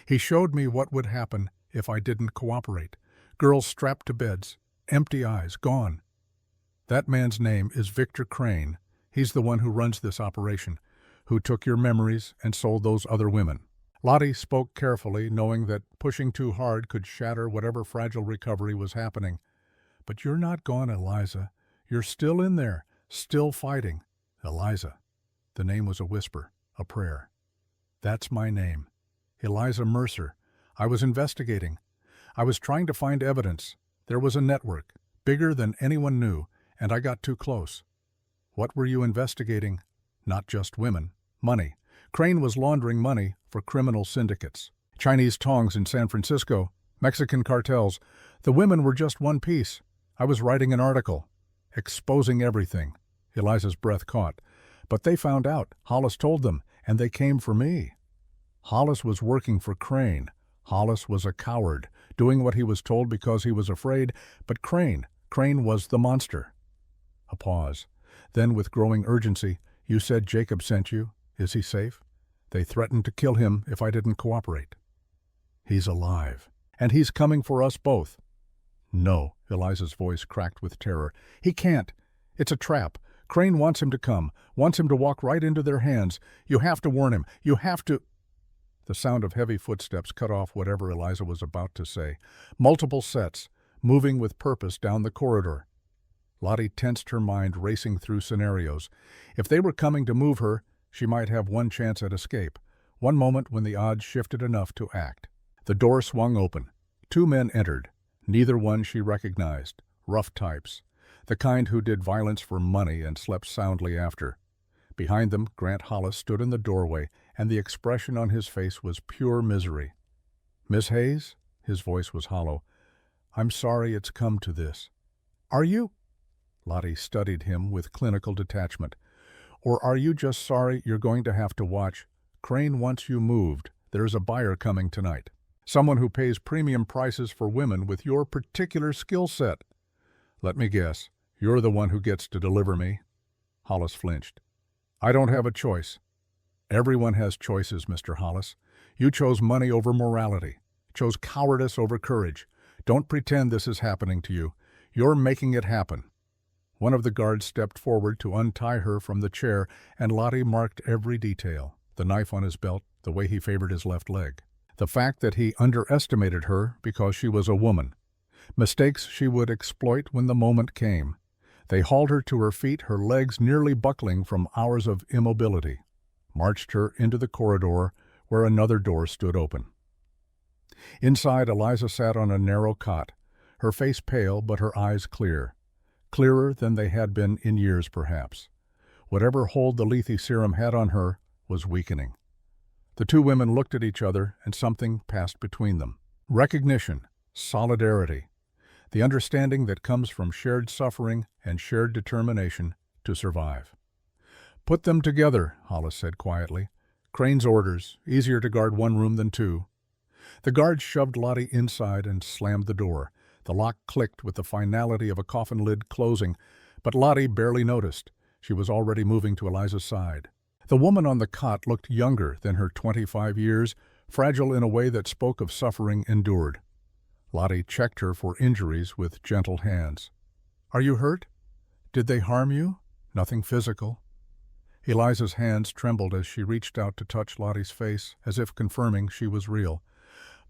He showed me what would happen if I didn't cooperate. Girls strapped to beds, empty eyes, gone. That man's name is Victor Crane. He's the one who runs this operation, who took your memories and sold those other women." Lottie spoke carefully, knowing that pushing too hard could shatter whatever fragile recovery was happening. "But you're not gone, Eliza. You're still in there, still fighting." "Eliza." The name was a whisper, a prayer. "That's my name. Eliza Mercer. I was investigating. I was trying to find evidence. There was a network, bigger than anyone knew, and I got too close." "What were you investigating?" "Not just women. Money. Crane was laundering money for criminal syndicates. Chinese tongs in San Francisco, Mexican cartels. The women were just one piece. I was writing an article, exposing everything." Eliza's breath caught. "But they found out. Hollis told them, and they came for me." Hollis was working for Crane. Hollis was a coward, doing what he was told because he was afraid, but Crane was the monster. A pause. Then, with growing urgency, "You said Jacob sent you. Is he safe? They threatened to kill him if I didn't cooperate." "He's alive. And he's coming for us both." "No." Eliza's voice cracked with terror. "He can't. It's a trap. Crane wants him to come, wants him to walk right into their hands. You have to warn him. You have to—" The sound of heavy footsteps cut off whatever Eliza was about to say. Multiple sets, moving with purpose down the corridor. Lottie tensed her mind, racing through scenarios. If they were coming to move her, she might have one chance at escape, one moment when the odds shifted enough to act. The door swung open. Two men entered. Neither one she recognized. Rough types. The kind who did violence for money and slept soundly after. Behind them, Grant Hollis stood in the doorway, and the expression on his face was pure misery. "Miss Hayes?" His voice was hollow. "I'm sorry it's come to this." "Are you—" Lottie studied him with clinical detachment. "Or are you just sorry you're going to have to watch? Crane wants you moved. There's a buyer coming tonight. Someone who pays premium prices for women with your particular skill set. Let me guess, you're the one who gets to deliver me." Hollis flinched. "I don't have a choice." "Everyone has choices, Mr. Hollis. You chose money over morality, chose cowardice over courage. Don't pretend this is happening to you. You're making it happen." One of the guards stepped forward to untie her from the chair, and Lottie marked every detail. The knife on his belt, the way he favored his left leg. The fact that he underestimated her because she was a woman. Mistakes she would exploit when the moment came. They hauled her to her feet, her legs nearly buckling from hours of immobility. Marched her into the corridor, where another door stood open. Inside, Eliza sat on a narrow cot, her face pale but her eyes clear. Clearer than they had been in years, perhaps. Whatever hold the lethe serum had on her was weakening. The two women looked at each other, and something passed between them. Recognition, solidarity, the understanding that comes from shared suffering and shared determination to survive. "Put them together," Hollis said quietly. "Crane's orders, easier to guard one room than two." The guard shoved Lottie inside and slammed the door. The lock clicked with the finality of a coffin lid closing, but Lottie barely noticed. She was already moving to Eliza's side. The woman on the cot looked younger than her 25 years, fragile in a way that spoke of suffering endured. Lottie checked her for injuries with gentle hands. "Are you hurt? Did they harm you?" "Nothing physical." Eliza's hands trembled as she reached out to touch Lottie's face, as if confirming she was real.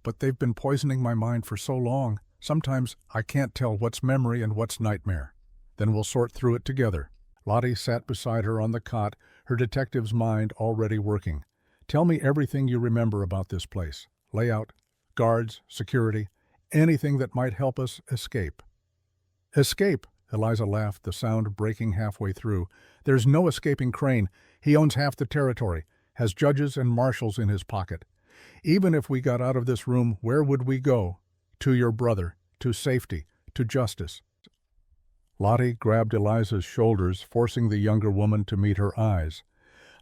"But they've been poisoning my mind for so long. Sometimes I can't tell what's memory and what's nightmare." "Then we'll sort through it together." Lottie sat beside her on the cot, her detective's mind already working. Tell me everything you remember about this place. Layout, guards, security, anything that might help us escape." "Escape?" Eliza laughed, the sound breaking halfway through. "There's no escaping Crane. He owns half the territory, has judges and marshals in his pocket. Even if we got out of this room, where would we go? To your brother, to safety, to justice." Lottie grabbed Eliza's shoulders, forcing the younger woman to meet her eyes.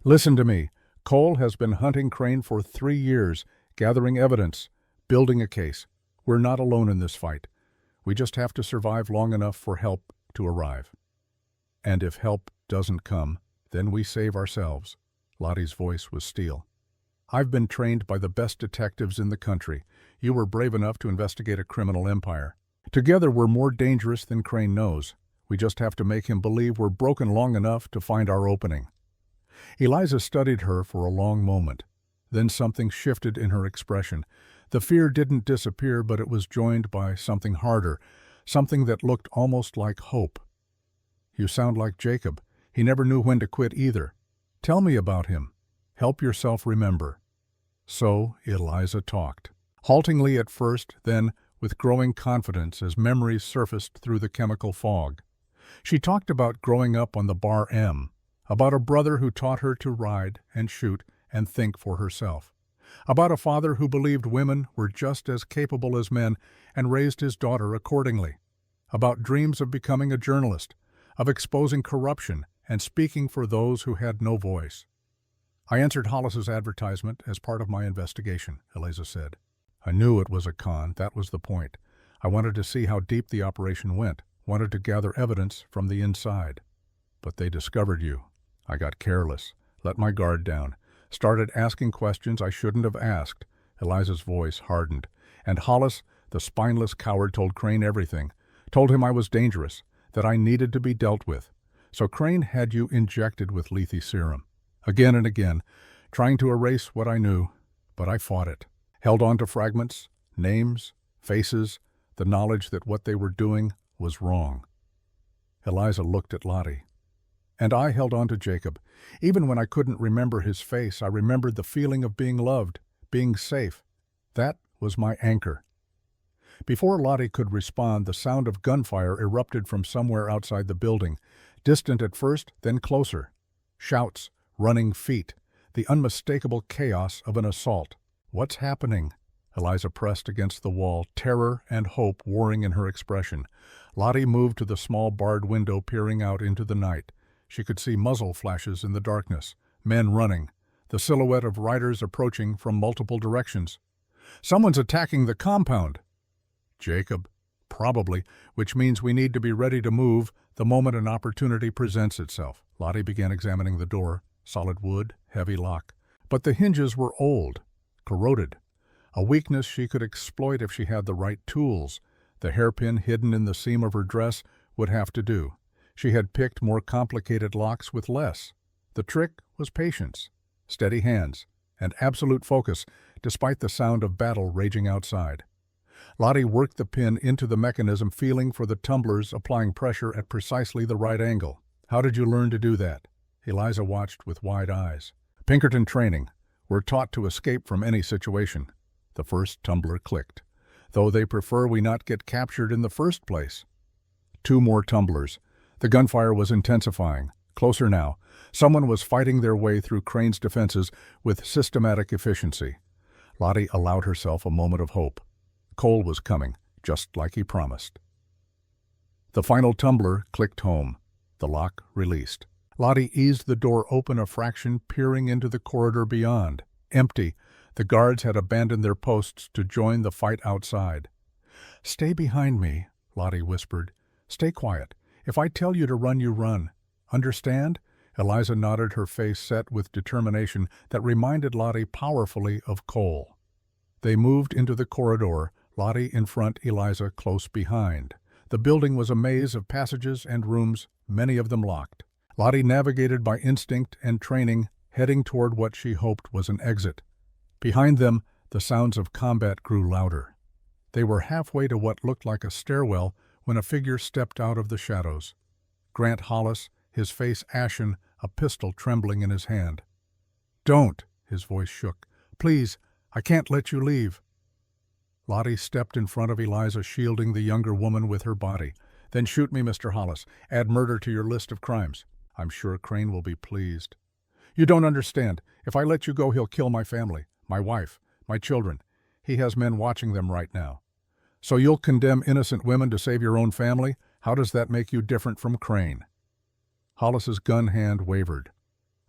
"Listen to me. Cole has been hunting Crane for 3 years, gathering evidence, building a case. We're not alone in this fight. We just have to survive long enough for help to arrive. And if help doesn't come, then we save ourselves." Lottie's voice was steel. "I've been trained by the best detectives in the country. You were brave enough to investigate a criminal empire. Together we're more dangerous than Crane knows. We just have to make him believe we're broken long enough to find our opening." Eliza studied her for a long moment. Then something shifted in her expression. The fear didn't disappear, but it was joined by something harder, something that looked almost like hope. "You sound like Jacob. He never knew when to quit either. Tell me about him. Help yourself remember." So Eliza talked. Haltingly at first, then with growing confidence as memories surfaced through the chemical fog. She talked about growing up on the Bar M, about a brother who taught her to ride and shoot and think for herself, about a father who believed women were just as capable as men and raised his daughter accordingly, about dreams of becoming a journalist, of exposing corruption and speaking for those who had no voice. "I answered Hollis's advertisement as part of my investigation," Eliza said. "I knew it was a con, that was the point. I wanted to see how deep the operation went, wanted to gather evidence from the inside. But they discovered you. I got careless, let my guard down, started asking questions I shouldn't have asked." Eliza's voice hardened. "And Hollis, the spineless coward, told Crane everything, told him I was dangerous, that I needed to be dealt with. So Crane had you injected with lethe serum. Again and again, trying to erase what I knew, but I fought it. Held on to fragments, names, faces, the knowledge that what they were doing was wrong." Eliza looked at Lottie. "And I held on to Jacob. Even when I couldn't remember his face, I remembered the feeling of being loved, being safe. That was my anchor." Before Lottie could respond, the sound of gunfire erupted from somewhere outside the building, distant at first, then closer. Shouts, running feet, the unmistakable chaos of an assault. "What's happening?" Eliza pressed against the wall, terror and hope warring in her expression. Lottie moved to the small barred window peering out into the night. She could see muzzle flashes in the darkness, men running, the silhouette of riders approaching from multiple directions. "Someone's attacking the compound." "Jacob." "Probably, which means we need to be ready to move the moment an opportunity presents itself." Lottie began examining the door. Solid wood, heavy lock. But the hinges were old, corroded. A weakness she could exploit if she had the right tools. The hairpin hidden in the seam of her dress would have to do. She had picked more complicated locks with less. The trick was patience, steady hands, and absolute focus, despite the sound of battle raging outside. Lottie worked the pin into the mechanism, feeling for the tumblers, applying pressure at precisely the right angle. "How did you learn to do that?" Eliza watched with wide eyes. "Pinkerton training. We're taught to escape from any situation." The first tumbler clicked. "Though they prefer we not get captured in the first place." 2 more tumblers. The gunfire was intensifying. Closer now. Someone was fighting their way through Crane's defenses with systematic efficiency. Lottie allowed herself a moment of hope. Cole was coming, just like he promised. The final tumbler clicked home. The lock released. Lottie eased the door open a fraction, peering into the corridor beyond. Empty. The guards had abandoned their posts to join the fight outside. "Stay behind me," Lottie whispered. "Stay quiet. If I tell you to run, you run. Understand?" Eliza nodded, her face set with determination that reminded Lottie powerfully of Cole. They moved into the corridor, Lottie in front, Eliza close behind. The building was a maze of passages and rooms, many of them locked. Lottie navigated by instinct and training, heading toward what she hoped was an exit. Behind them, the sounds of combat grew louder. They were halfway to what looked like a stairwell when a figure stepped out of the shadows. Grant Hollis, his face ashen, a pistol trembling in his hand. "Don't!" His voice shook. "Please, I can't let you leave." Lottie stepped in front of Eliza, shielding the younger woman with her body. "Then shoot me, Mr. Hollis. Add murder to your list of crimes. I'm sure Crane will be pleased." "You don't understand. If I let you go, he'll kill my family, my wife, my children. He has men watching them right now." "So you'll condemn innocent women to save your own family? How does that make you different from Crane?" Hollis's gun hand wavered.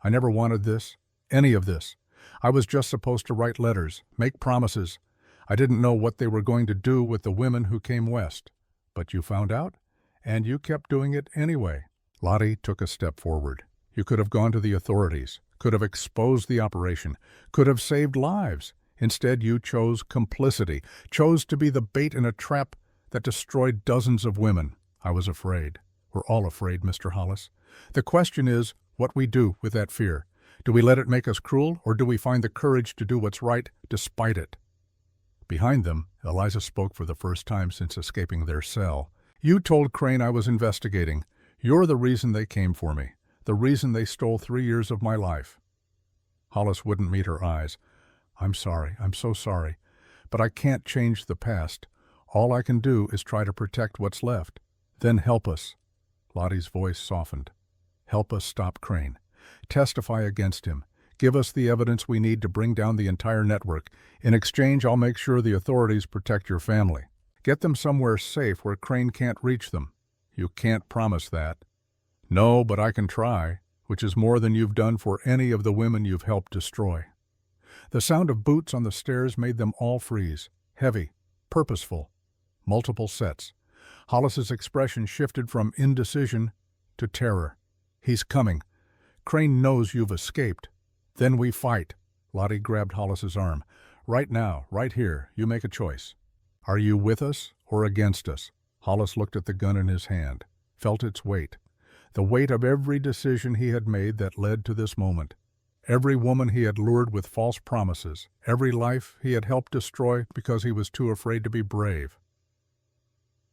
"I never wanted this, any of this. I was just supposed to write letters, make promises. I didn't know what they were going to do with the women who came west. But you found out, and you kept doing it anyway." Lottie took a step forward. "You could have gone to the authorities, could have exposed the operation, could have saved lives. Instead, you chose complicity, chose to be the bait in a trap that destroyed dozens of women. I was afraid. We're all afraid, Mr. Hollis. The question is what we do with that fear. Do we let it make us cruel, or do we find the courage to do what's right despite it?" Behind them, Eliza spoke for the first time since escaping their cell. "You told Crane I was investigating. You're the reason they came for me, the reason they stole 3 years of my life." Hollis wouldn't meet her eyes. "I'm sorry, I'm so sorry. But I can't change the past. All I can do is try to protect what's left. Then help us." Lottie's voice softened. "Help us stop Crane. Testify against him. Give us the evidence we need to bring down the entire network. In exchange, I'll make sure the authorities protect your family. Get them somewhere safe where Crane can't reach them." "You can't promise that." "No, but I can try, which is more than you've done for any of the women you've helped destroy." The sound of boots on the stairs made them all freeze. Heavy, purposeful, multiple sets. Hollis's expression shifted from indecision to terror. "He's coming. Crane knows you've escaped. Then we fight." Lottie grabbed Hollis's arm. "Right now, right here, you make a choice. Are you with us or against us?" Hollis looked at the gun in his hand, felt its weight. The weight of every decision he had made that led to this moment. Every woman he had lured with false promises. Every life he had helped destroy because he was too afraid to be brave.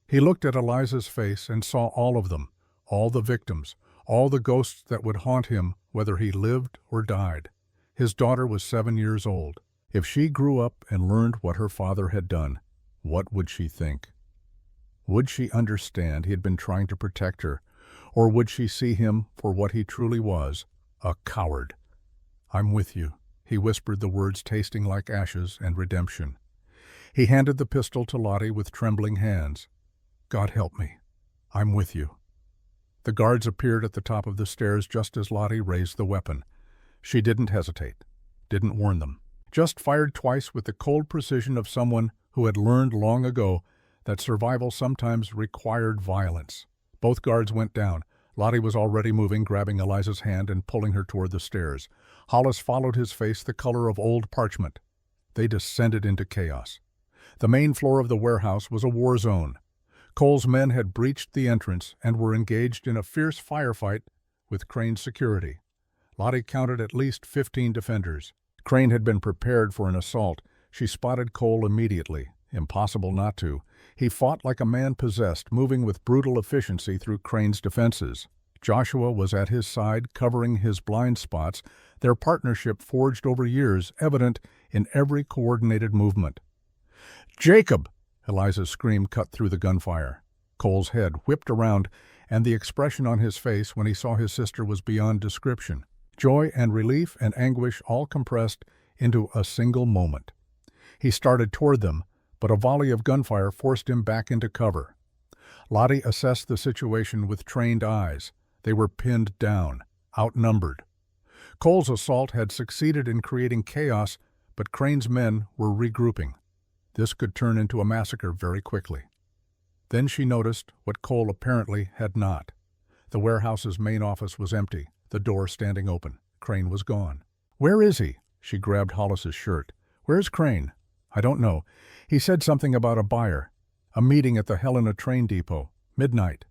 He looked at Eliza's face and saw all of them, all the victims, all the ghosts that would haunt him whether he lived or died. His daughter was 7 years old. If she grew up and learned what her father had done, what would she think? Would she understand he had been trying to protect her, or would she see him for what he truly was, a coward? "I'm with you," he whispered, the words tasting like ashes and redemption. He handed the pistol to Lottie with trembling hands. "God help me. I'm with you." The guards appeared at the top of the stairs just as Lottie raised the weapon. She didn't hesitate, didn't warn them, just fired twice with the cold precision of someone who had learned long ago that survival sometimes required violence. Both guards went down. Lottie was already moving, grabbing Eliza's hand and pulling her toward the stairs. Hollis followed, his face the color of old parchment. They descended into chaos. The main floor of the warehouse was a war zone. Cole's men had breached the entrance and were engaged in a fierce firefight with Crane's security. Lottie counted at least 15 defenders. Crane had been prepared for an assault. She spotted Cole immediately. Impossible not to. He fought like a man possessed, moving with brutal efficiency through Crane's defenses. Joshua was at his side, covering his blind spots, their partnership forged over years, evident in every coordinated movement. "Jacob!" Eliza's scream cut through the gunfire. Cole's head whipped around, and the expression on his face when he saw his sister was beyond description. Joy and relief and anguish all compressed into a single moment. He started toward them, but a volley of gunfire forced him back into cover. Lottie assessed the situation with trained eyes. They were pinned down, outnumbered. Cole's assault had succeeded in creating chaos, but Crane's men were regrouping. This could turn into a massacre very quickly. Then she noticed what Cole apparently had not. The warehouse's main office was empty, the door standing open. Crane was gone. "Where is he?" She grabbed Hollis's shirt. "Where's Crane?" "I don't know. He said something about a buyer. A meeting at the Helena train depot. Midnight."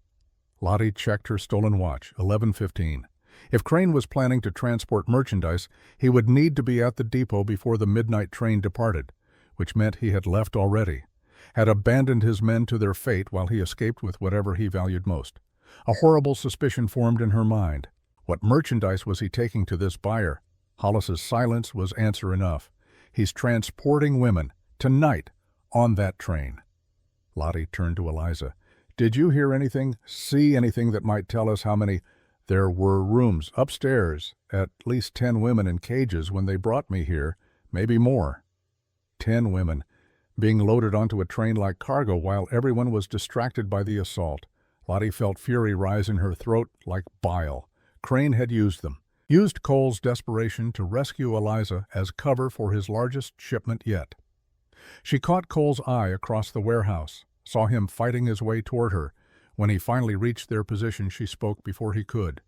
Lottie checked her stolen watch, 11:15. If Crane was planning to transport merchandise, he would need to be at the depot before the midnight train departed, which meant he had left already, had abandoned his men to their fate while he escaped with whatever he valued most. A horrible suspicion formed in her mind. What merchandise was he taking to this buyer? Hollis's silence was answer enough. He's transporting women, tonight, on that train. Lottie turned to Eliza. Did you hear anything, see anything that might tell us how many? There were rooms upstairs, at least 10 women in cages when they brought me here, maybe more. 10 women, being loaded onto a train like cargo while everyone was distracted by the assault. Lottie felt fury rise in her throat like bile. Crane had used them. Used Cole's desperation to rescue Eliza as cover for his largest shipment yet. She caught Cole's eye across the warehouse, saw him fighting his way toward her. When he finally reached their position, she spoke before he could.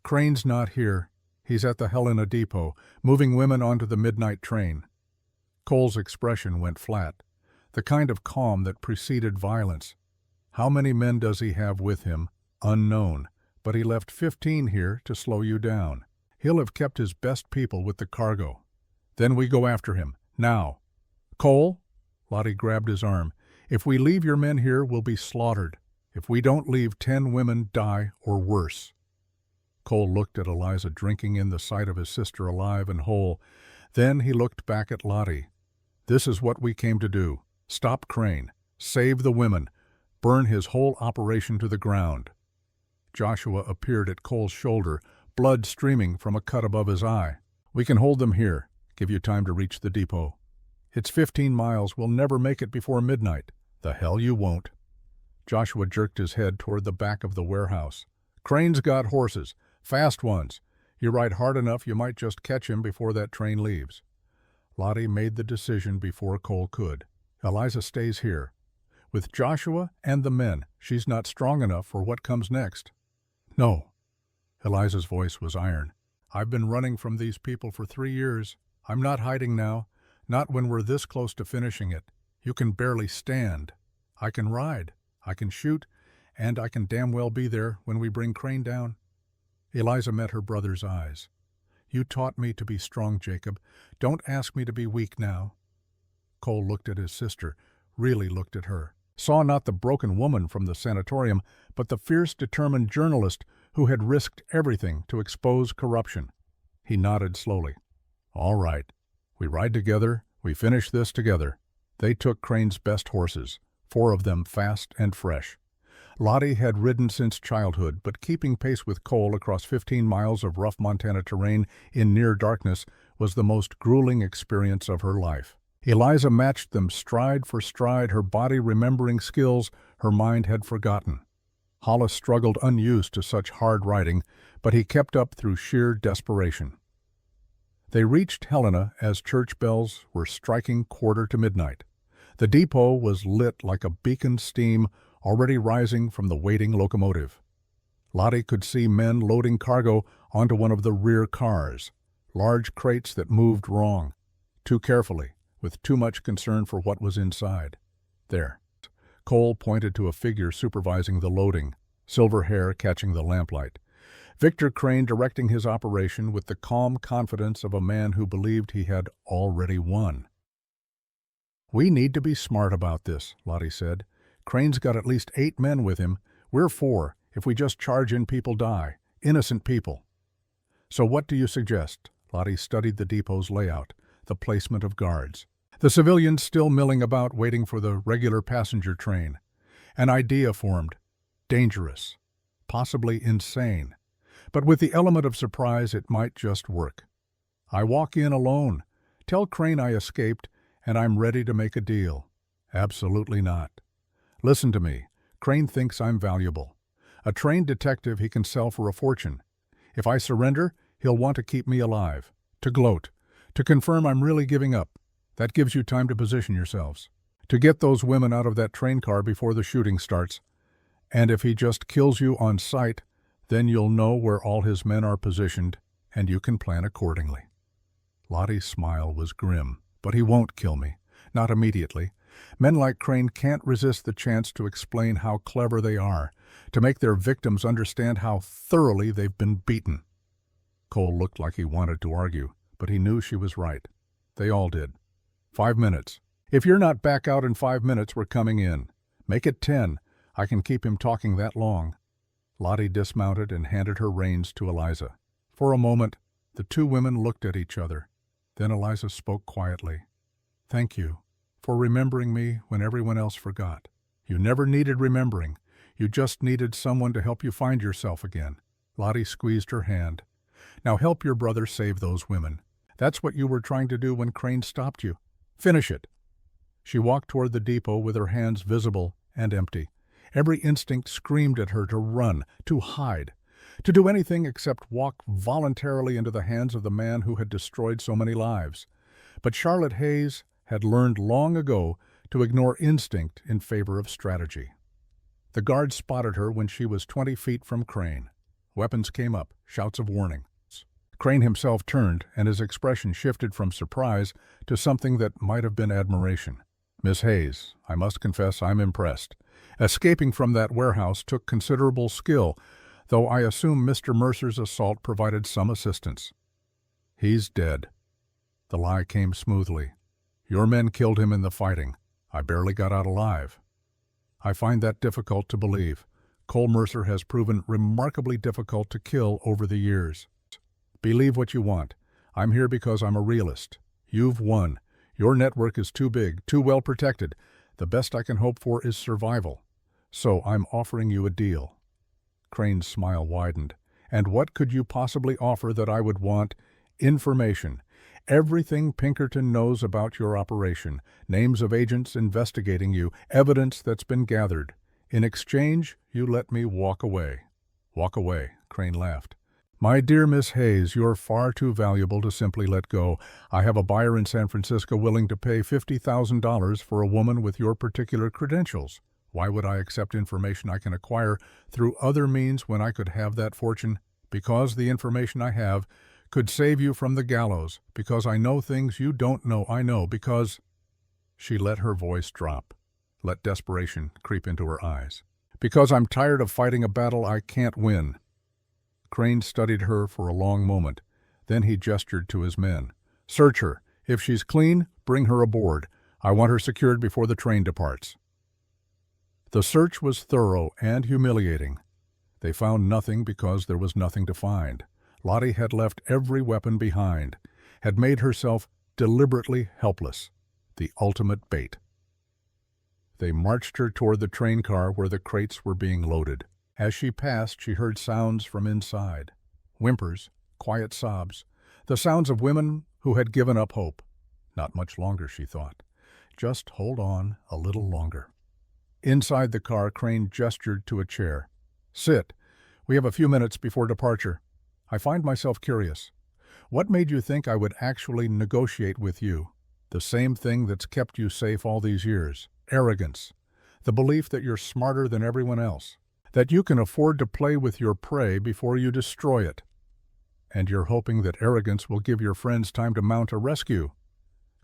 Crane's not here. He's at the Helena depot, moving women onto the midnight train. Cole's expression went flat, the kind of calm that preceded violence. How many men does he have with him? Unknown. But he left 15 here to slow you down. He'll have kept his best people with the cargo. Then we go after him. Now. Cole? Lottie grabbed his arm. If we leave your men here, we'll be slaughtered. If we don't leave, 10 women die or worse. Cole looked at Eliza, drinking in the sight of his sister alive and whole. Then he looked back at Lottie. This is what we came to do. Stop Crane. Save the women. Burn his whole operation to the ground. Joshua appeared at Cole's shoulder, blood streaming from a cut above his eye. We can hold them here, give you time to reach the depot. It's 15 miles. We'll never make it before midnight. The hell you won't. Joshua jerked his head toward the back of the warehouse. Crane's got horses, fast ones. You ride hard enough, you might just catch him before that train leaves. Lottie made the decision before Cole could. Eliza stays here. With Joshua and the men, she's not strong enough for what comes next. No. Eliza's voice was iron. I've been running from these people for 3 years. I'm not hiding now, not when we're this close to finishing it. You can barely stand. I can ride, I can shoot, and I can damn well be there when we bring Crane down. Eliza met her brother's eyes. You taught me to be strong, Jacob. Don't ask me to be weak now. Cole looked at his sister, really looked at her. Saw not the broken woman from the sanatorium, but the fierce, determined journalist who had risked everything to expose corruption. He nodded slowly. All right. We ride together. We finish this together. They took Crane's best horses, 4 of them fast and fresh. Lottie had ridden since childhood, but keeping pace with Cole across 15 miles of rough Montana terrain in near darkness was the most grueling experience of her life. Eliza matched them stride for stride, her body remembering skills her mind had forgotten. Hollis struggled unused to such hard riding, but he kept up through sheer desperation. They reached Helena as church bells were striking quarter to midnight. The depot was lit like a beacon steam already rising from the waiting locomotive. Lottie could see men loading cargo onto one of the rear cars, large crates that moved wrong, too carefully, with too much concern for what was inside. There. Cole pointed to a figure supervising the loading, silver hair catching the lamplight. Victor Crane directing his operation with the calm confidence of a man who believed he had already won. We need to be smart about this, Lottie said. Crane's got at least 8 men with him. We're 4. If we just charge in, people die. Innocent people. So what do you suggest? Lottie studied the depot's layout, the placement of guards. The civilians still milling about waiting for the regular passenger train. An idea formed. Dangerous. Possibly insane. But with the element of surprise, it might just work. I walk in alone. Tell Crane I escaped, and I'm ready to make a deal. Absolutely not. Listen to me. Crane thinks I'm valuable. A trained detective he can sell for a fortune. If I surrender, he'll want to keep me alive. To gloat. To confirm I'm really giving up. That gives you time to position yourselves. To get those women out of that train car before the shooting starts. And if he just kills you on sight, then you'll know where all his men are positioned, and you can plan accordingly. Lottie's smile was grim. But he won't kill me. Not immediately. Men like Crane can't resist the chance to explain how clever they are, to make their victims understand how thoroughly they've been beaten. Cole looked like he wanted to argue, but he knew she was right. They all did. 5 minutes. If you're not back out in 5 minutes, we're coming in. Make it 10. I can keep him talking that long. Lottie dismounted and handed her reins to Eliza. For a moment, The two women looked at each other. Then Eliza spoke quietly. "Thank you for remembering me when everyone else forgot. You never needed remembering. You just needed someone to help you find yourself again." Lottie squeezed her hand. "Now help your brother save those women. That's what you were trying to do when Crane stopped you. Finish it." She walked toward the depot with her hands visible and empty. Every instinct screamed at her to run, to hide, to do anything except walk voluntarily into the hands of the man who had destroyed so many lives. But Charlotte Hayes had learned long ago to ignore instinct in favor of strategy. The guards spotted her when she was 20 feet from Crane. Weapons came up, shouts of warning. Crane himself turned, and his expression shifted from surprise to something that might have been admiration. "Miss Hayes, I must confess I'm impressed. Escaping from that warehouse took considerable skill, though I assume Mr. Mercer's assault provided some assistance." "He's dead." The lie came smoothly. "Your men killed him in the fighting. I barely got out alive." "I find that difficult to believe. Cole Mercer has proven remarkably difficult to kill over the years." "Believe what you want. I'm here because I'm a realist. You've won. Your network is too big, too well protected. The best I can hope for is survival. So I'm offering you a deal." Crane's smile widened. "And what could you possibly offer that I would want?" "Information. Everything Pinkerton knows about your operation, names of agents investigating you, evidence that's been gathered. In exchange, you let me walk away." "Walk away," Crane laughed. "My dear Miss Hayes, you're far too valuable to simply let go. I have a buyer in San Francisco willing to pay $50,000 for a woman with your particular credentials. Why would I accept information I can acquire through other means when I could have that fortune? Because the information I have could save you from the gallows, because I know things you don't know I know, because—" She let her voice drop, let desperation creep into her eyes. "Because I'm tired of fighting a battle I can't win." Crane studied her for a long moment. Then he gestured to his men. "Search her. If she's clean, bring her aboard. I want her secured before the train departs." The search was thorough and humiliating. They found nothing because there was nothing to find. Lottie had left every weapon behind, had made herself deliberately helpless, the ultimate bait. They marched her toward the train car where the crates were being loaded. As she passed, she heard sounds from inside. Whimpers, quiet sobs, the sounds of women who had given up hope. Not much longer, she thought. Just hold on a little longer. Inside the car, Crane gestured to a chair. "Sit. We have a few minutes before departure. I find myself curious. What made you think I would actually negotiate with you? The same thing that's kept you safe all these years. Arrogance. The belief that you're smarter than everyone else. That you can afford to play with your prey before you destroy it. And you're hoping that arrogance will give your friends time to mount a rescue."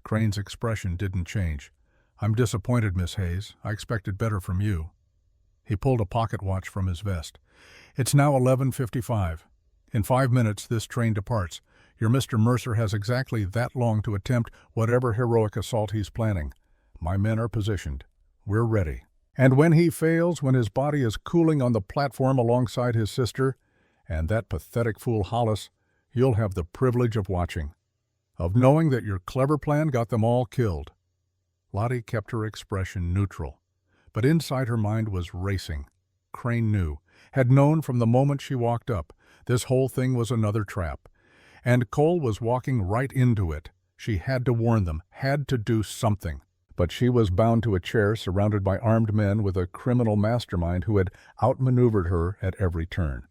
Crane's expression didn't change. "I'm disappointed, Miss Hayes. I expected better from you." He pulled a pocket watch from his vest. "It's now 11:55. In 5 minutes this train departs. Your Mr. Mercer has exactly that long to attempt whatever heroic assault he's planning. My men are positioned. We're ready. And when he fails, when his body is cooling on the platform alongside his sister, and that pathetic fool Hollis, you'll have the privilege of watching, of knowing that your clever plan got them all killed." Lottie kept her expression neutral, but inside her mind was racing. Crane knew, had known from the moment she walked up, this whole thing was another trap. And Cole was walking right into it. She had to warn them, had to do something. But she was bound to a chair surrounded by armed men with a criminal mastermind who had outmaneuvered her at every turn.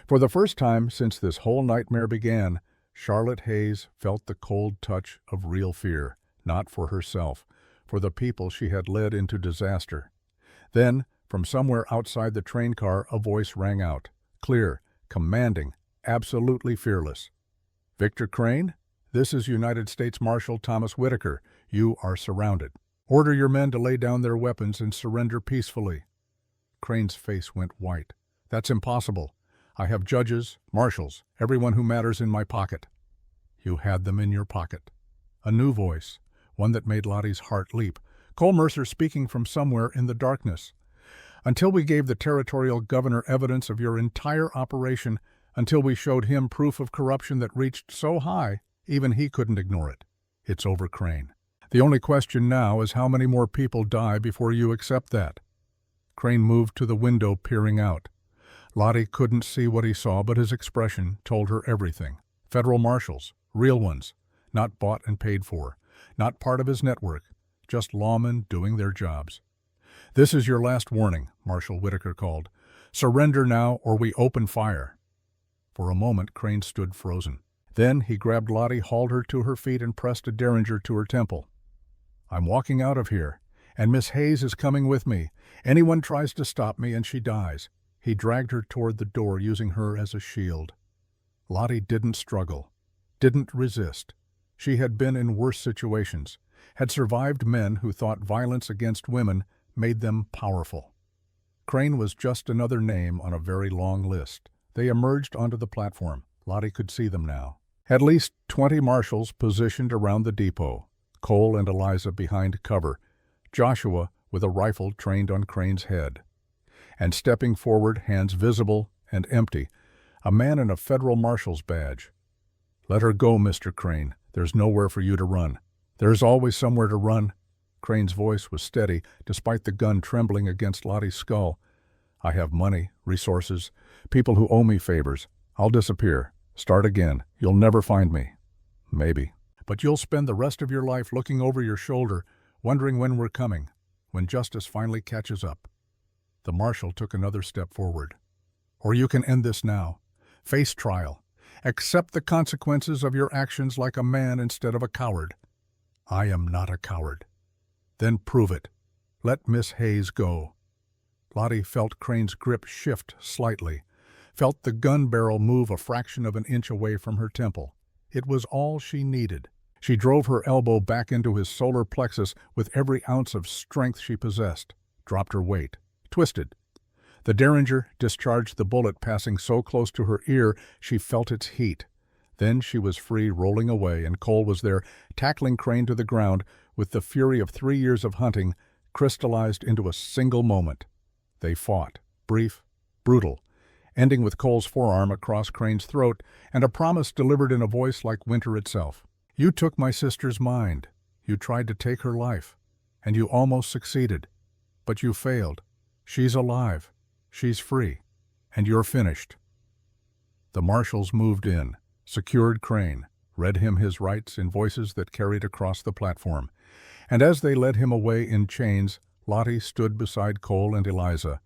For the first time since this whole nightmare began, Charlotte Hayes felt the cold touch of real fear, not for herself, for the people she had led into disaster. Then, from somewhere outside the train car, a voice rang out, clear, commanding, absolutely fearless. "Victor Crane? This is United States Marshal Thomas Whitaker. You are surrounded. Order your men to lay down their weapons and surrender peacefully." Crane's face went white. "That's impossible. I have judges, marshals, everyone who matters in my pocket." "You had them in your pocket." A new voice, one that made Lottie's heart leap. Cole Mercer speaking from somewhere in the darkness. "Until we gave the territorial governor evidence of your entire operation, until we showed him proof of corruption that reached so high, even he couldn't ignore it. It's over, Crane. The only question now is how many more people die before you accept that." Crane moved to the window, peering out. Lottie couldn't see what he saw, but his expression told her everything. Federal marshals, real ones, not bought and paid for, not part of his network, just lawmen doing their jobs. "This is your last warning," Marshal Whitaker called. "Surrender now or we open fire." For a moment, Crane stood frozen. Then he grabbed Lottie, hauled her to her feet, and pressed a derringer to her temple. "I'm walking out of here, and Miss Hayes is coming with me. Anyone tries to stop me and she dies." He dragged her toward the door, using her as a shield. Lottie didn't struggle, didn't resist. She had been in worse situations, had survived men who thought violence against women made them powerful. Crane was just another name on a very long list. They emerged onto the platform. Lottie could see them now. At least 20 marshals positioned around the depot, Cole and Eliza behind cover, Joshua with a rifle trained on Crane's head. And stepping forward, hands visible and empty, a man in a federal marshal's badge. "Let her go, Mr. Crane. There's nowhere for you to run." "There's always somewhere to run." Crane's voice was steady, despite the gun trembling against Lottie's skull. "I have money, resources, people who owe me favors. I'll disappear. Start again. You'll never find me." "Maybe. But you'll spend the rest of your life looking over your shoulder, wondering when we're coming, when justice finally catches up." The marshal took another step forward. "Or you can end this now. Face trial. Accept the consequences of your actions like a man instead of a coward." "I am not a coward." "Then prove it. Let Miss Hayes go." Lottie felt Crane's grip shift slightly, felt the gun barrel move a fraction of an inch away from her temple. It was all she needed. She drove her elbow back into his solar plexus with every ounce of strength she possessed, dropped her weight, twisted. The derringer discharged the bullet, passing so close to her ear she felt its heat. Then she was free, rolling away, and Cole was there, tackling Crane to the ground with the fury of 3 years of hunting crystallized into a single moment. They fought, brief, brutal, ending with Cole's forearm across Crane's throat and a promise delivered in a voice like winter itself. "You took my sister's mind. You tried to take her life. And you almost succeeded. But you failed. She's alive. She's free. And you're finished." The marshals moved in, secured Crane, read him his rights in voices that carried across the platform. And as they led him away in chains, Lottie stood beside Cole and Eliza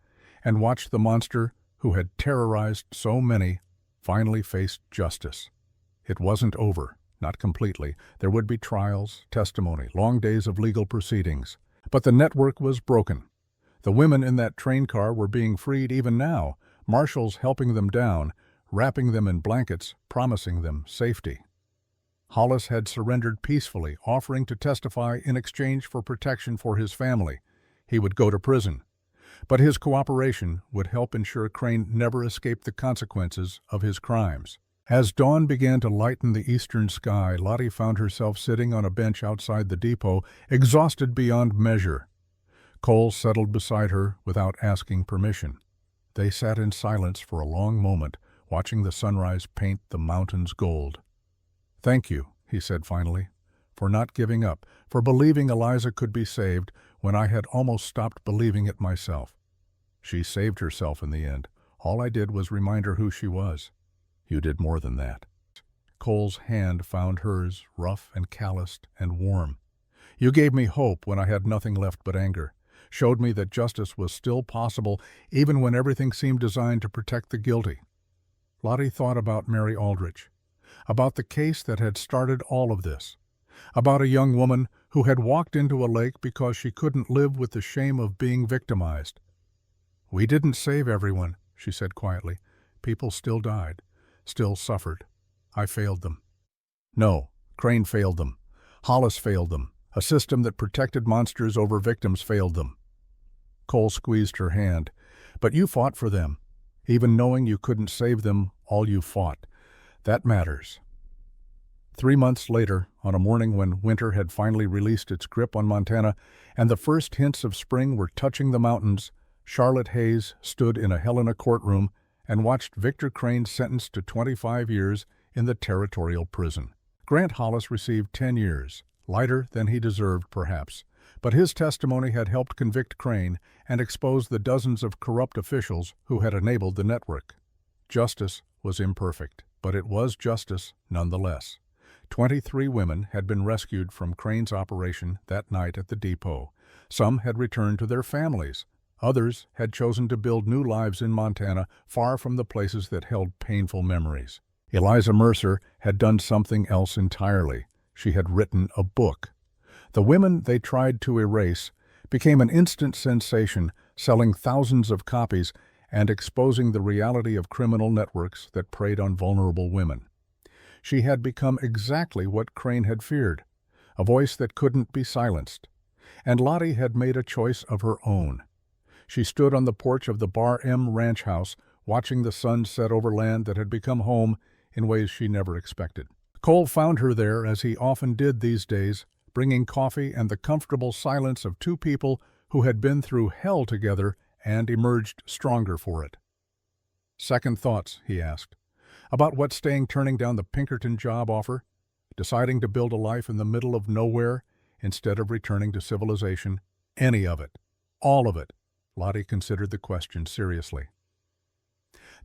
and watched the monster who had terrorized so many finally face justice. It wasn't over, not completely. There would be trials, testimony, long days of legal proceedings. But the network was broken. The women in that train car were being freed even now, marshals helping them down, wrapping them in blankets, promising them safety. Hollis had surrendered peacefully, offering to testify in exchange for protection for his family. He would go to prison. But his cooperation would help ensure Crane never escaped the consequences of his crimes. As dawn began to lighten the eastern sky, Lottie found herself sitting on a bench outside the depot, exhausted beyond measure. Cole settled beside her without asking permission. They sat in silence for a long moment, watching the sunrise paint the mountains gold. "Thank you," he said finally, "for not giving up, for believing Eliza could be saved when I had almost stopped believing it myself. She saved herself in the end. All I did was remind her who she was. You did more than that." Cole's hand found hers, rough and calloused and warm. "You gave me hope when I had nothing left but anger. Showed me that justice was still possible even when everything seemed designed to protect the guilty." Lottie thought about Mary Aldrich, about the case that had started all of this, about a young woman who had walked into a lake because she couldn't live with the shame of being victimized. "We didn't save everyone," she said quietly. "People still died, still suffered. I failed them." "No, Crane failed them. Hollis failed them. A system that protected monsters over victims failed them." Cole squeezed her hand. "But you fought for them. Even knowing you couldn't save them, all you fought. That matters." 3 months later, on a morning when winter had finally released its grip on Montana and the first hints of spring were touching the mountains, Charlotte Hayes stood in a Helena courtroom and watched Victor Crane sentenced to 25 years in the territorial prison. Grant Hollis received 10 years, lighter than he deserved perhaps, but his testimony had helped convict Crane and expose the dozens of corrupt officials who had enabled the network. Justice was imperfect, but it was justice nonetheless. 23 women had been rescued from Crane's operation that night at the depot. Some had returned to their families. Others had chosen to build new lives in Montana, far from the places that held painful memories. Eliza Mercer had done something else entirely. She had written a book. The women they tried to erase became an instant sensation, selling thousands of copies and exposing the reality of criminal networks that preyed on vulnerable women. She had become exactly what Crane had feared, a voice that couldn't be silenced. And Lottie had made a choice of her own. She stood on the porch of the Bar M ranch house, watching the sun set over land that had become home in ways she never expected. Cole found her there, as he often did these days, bringing coffee and the comfortable silence of two people who had been through hell together and emerged stronger for it. "Second thoughts," he asked, "about what turning down the Pinkerton job offer, deciding to build a life in the middle of nowhere instead of returning to civilization, any of it, all of it?" Lottie considered the question seriously.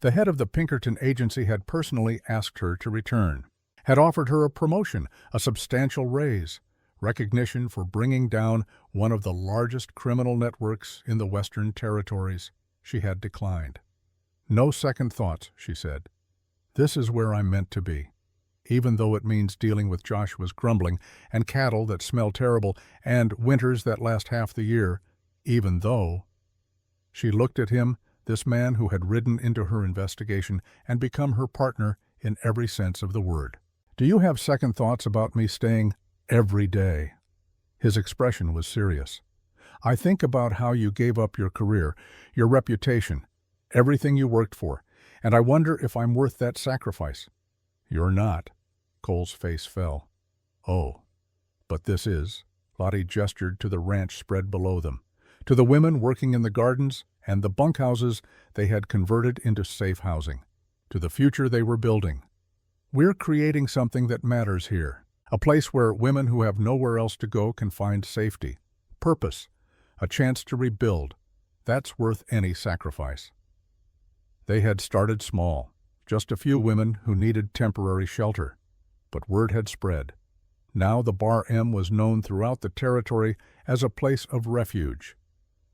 The head of the Pinkerton agency had personally asked her to return, had offered her a promotion, a substantial raise, recognition for bringing down one of the largest criminal networks in the Western Territories. She had declined. "No second thoughts," she said. "This is where I'm meant to be, even though it means dealing with Joshua's grumbling and cattle that smell terrible and winters that last half the year, even though—" She looked at him, this man who had ridden into her investigation and become her partner in every sense of the word. "Do you have second thoughts about me staying every day?" His expression was serious. "I think about how you gave up your career, your reputation, everything you worked for, and I wonder if I'm worth that sacrifice." "You're not." Cole's face fell. "Oh, but this is." Lottie gestured to the ranch spread below them, to the women working in the gardens and the bunkhouses they had converted into safe housing, to the future they were building. "We're creating something that matters here, a place where women who have nowhere else to go can find safety, purpose, a chance to rebuild. That's worth any sacrifice." They had started small, just a few women who needed temporary shelter. But word had spread. Now the Bar M was known throughout the territory as a place of refuge.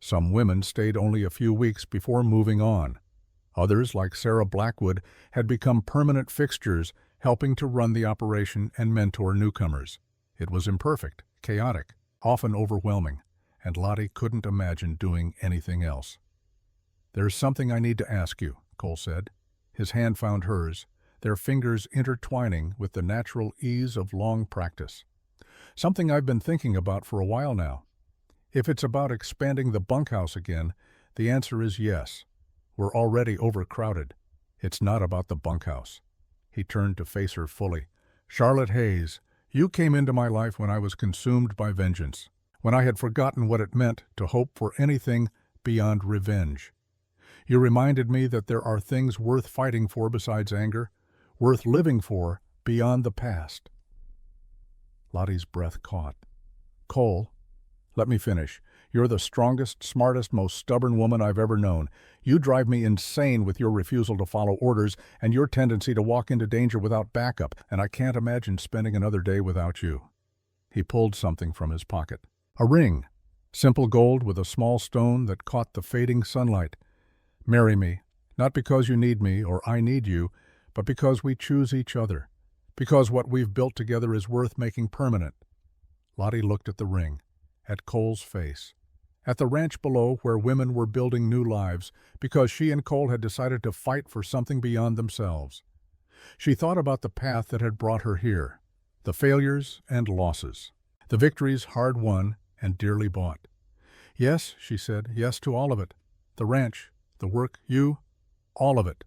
Some women stayed only a few weeks before moving on. Others, like Sarah Blackwood, had become permanent fixtures, helping to run the operation and mentor newcomers. It was imperfect, chaotic, often overwhelming, and Lottie couldn't imagine doing anything else. "There's something I need to ask you," Cole said. His hand found hers, their fingers intertwining with the natural ease of long practice. "Something I've been thinking about for a while now. If it's about expanding the bunkhouse again, the answer is yes. We're already overcrowded. It's not about the bunkhouse." He turned to face her fully. "Charlotte Hayes, you came into my life when I was consumed by vengeance, when I had forgotten what it meant to hope for anything beyond revenge. You reminded me that there are things worth fighting for besides anger, worth living for beyond the past." Lottie's breath caught. "Cole, let me finish. You're the strongest, smartest, most stubborn woman I've ever known. You drive me insane with your refusal to follow orders and your tendency to walk into danger without backup, and I can't imagine spending another day without you." He pulled something from his pocket. A ring, simple gold with a small stone that caught the fading sunlight. "Marry me, not because you need me or I need you, but because we choose each other, because what we've built together is worth making permanent." Lottie looked at the ring, at Cole's face, at the ranch below where women were building new lives because she and Cole had decided to fight for something beyond themselves. She thought about the path that had brought her here, the failures and losses, the victories hard won and dearly bought. "Yes," she said, "yes to all of it. The ranch, the work, you, all of it."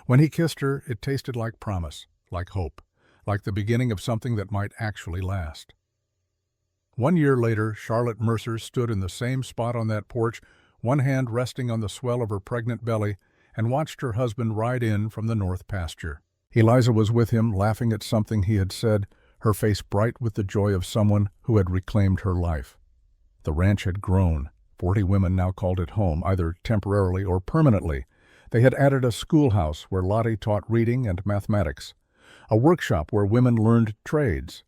When he kissed her, it tasted like promise, like hope, like the beginning of something that might actually last. 1 year later, Charlotte Mercer stood in the same spot on that porch, one hand resting on the swell of her pregnant belly and watched her husband ride in from the north pasture. Eliza was with him, laughing at something he had said, her face bright with the joy of someone who had reclaimed her life. The ranch had grown. 40 women now called it home, either temporarily or permanently. They had added a schoolhouse where Lottie taught reading and mathematics, a workshop where women learned trades,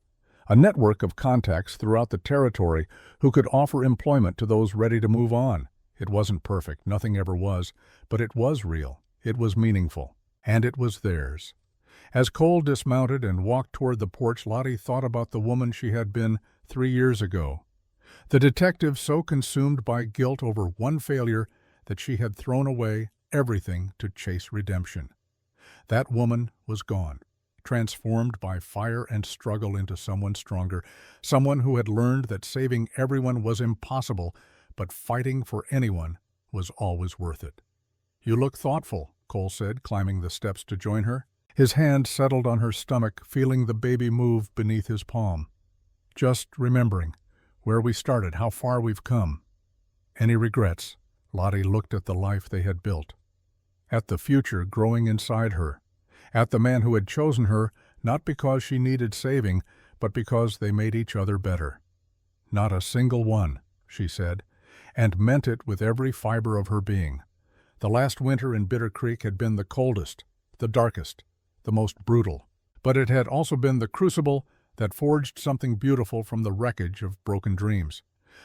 a network of contacts throughout the territory who could offer employment to those ready to move on. It wasn't perfect, nothing ever was, but it was real, it was meaningful, and it was theirs. As Cole dismounted and walked toward the porch, Lottie thought about the woman she had been 3 years ago. The detective so consumed by guilt over one failure that she had thrown away everything to chase redemption. That woman was gone, transformed by fire and struggle into someone stronger, someone who had learned that saving everyone was impossible, but fighting for anyone was always worth it. "You look thoughtful," Cole said, climbing the steps to join her. His hand settled on her stomach, feeling the baby move beneath his palm. "Just remembering where we started, how far we've come." "Any regrets?" Lottie looked at the life they had built, at the future growing inside her, at the man who had chosen her, not because she needed saving, but because they made each other better. "Not a single one," she said, and meant it with every fiber of her being. The last winter in Bitter Creek had been the coldest, the darkest, the most brutal, but it had also been the crucible that forged something beautiful from the wreckage of broken dreams.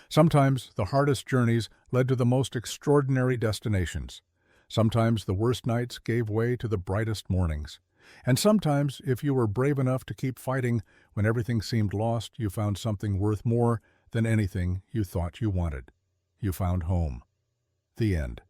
Sometimes the hardest journeys led to the most extraordinary destinations. Sometimes the worst nights gave way to the brightest mornings. And sometimes, if you were brave enough to keep fighting when everything seemed lost, you found something worth more than anything you thought you wanted. You found home. The end.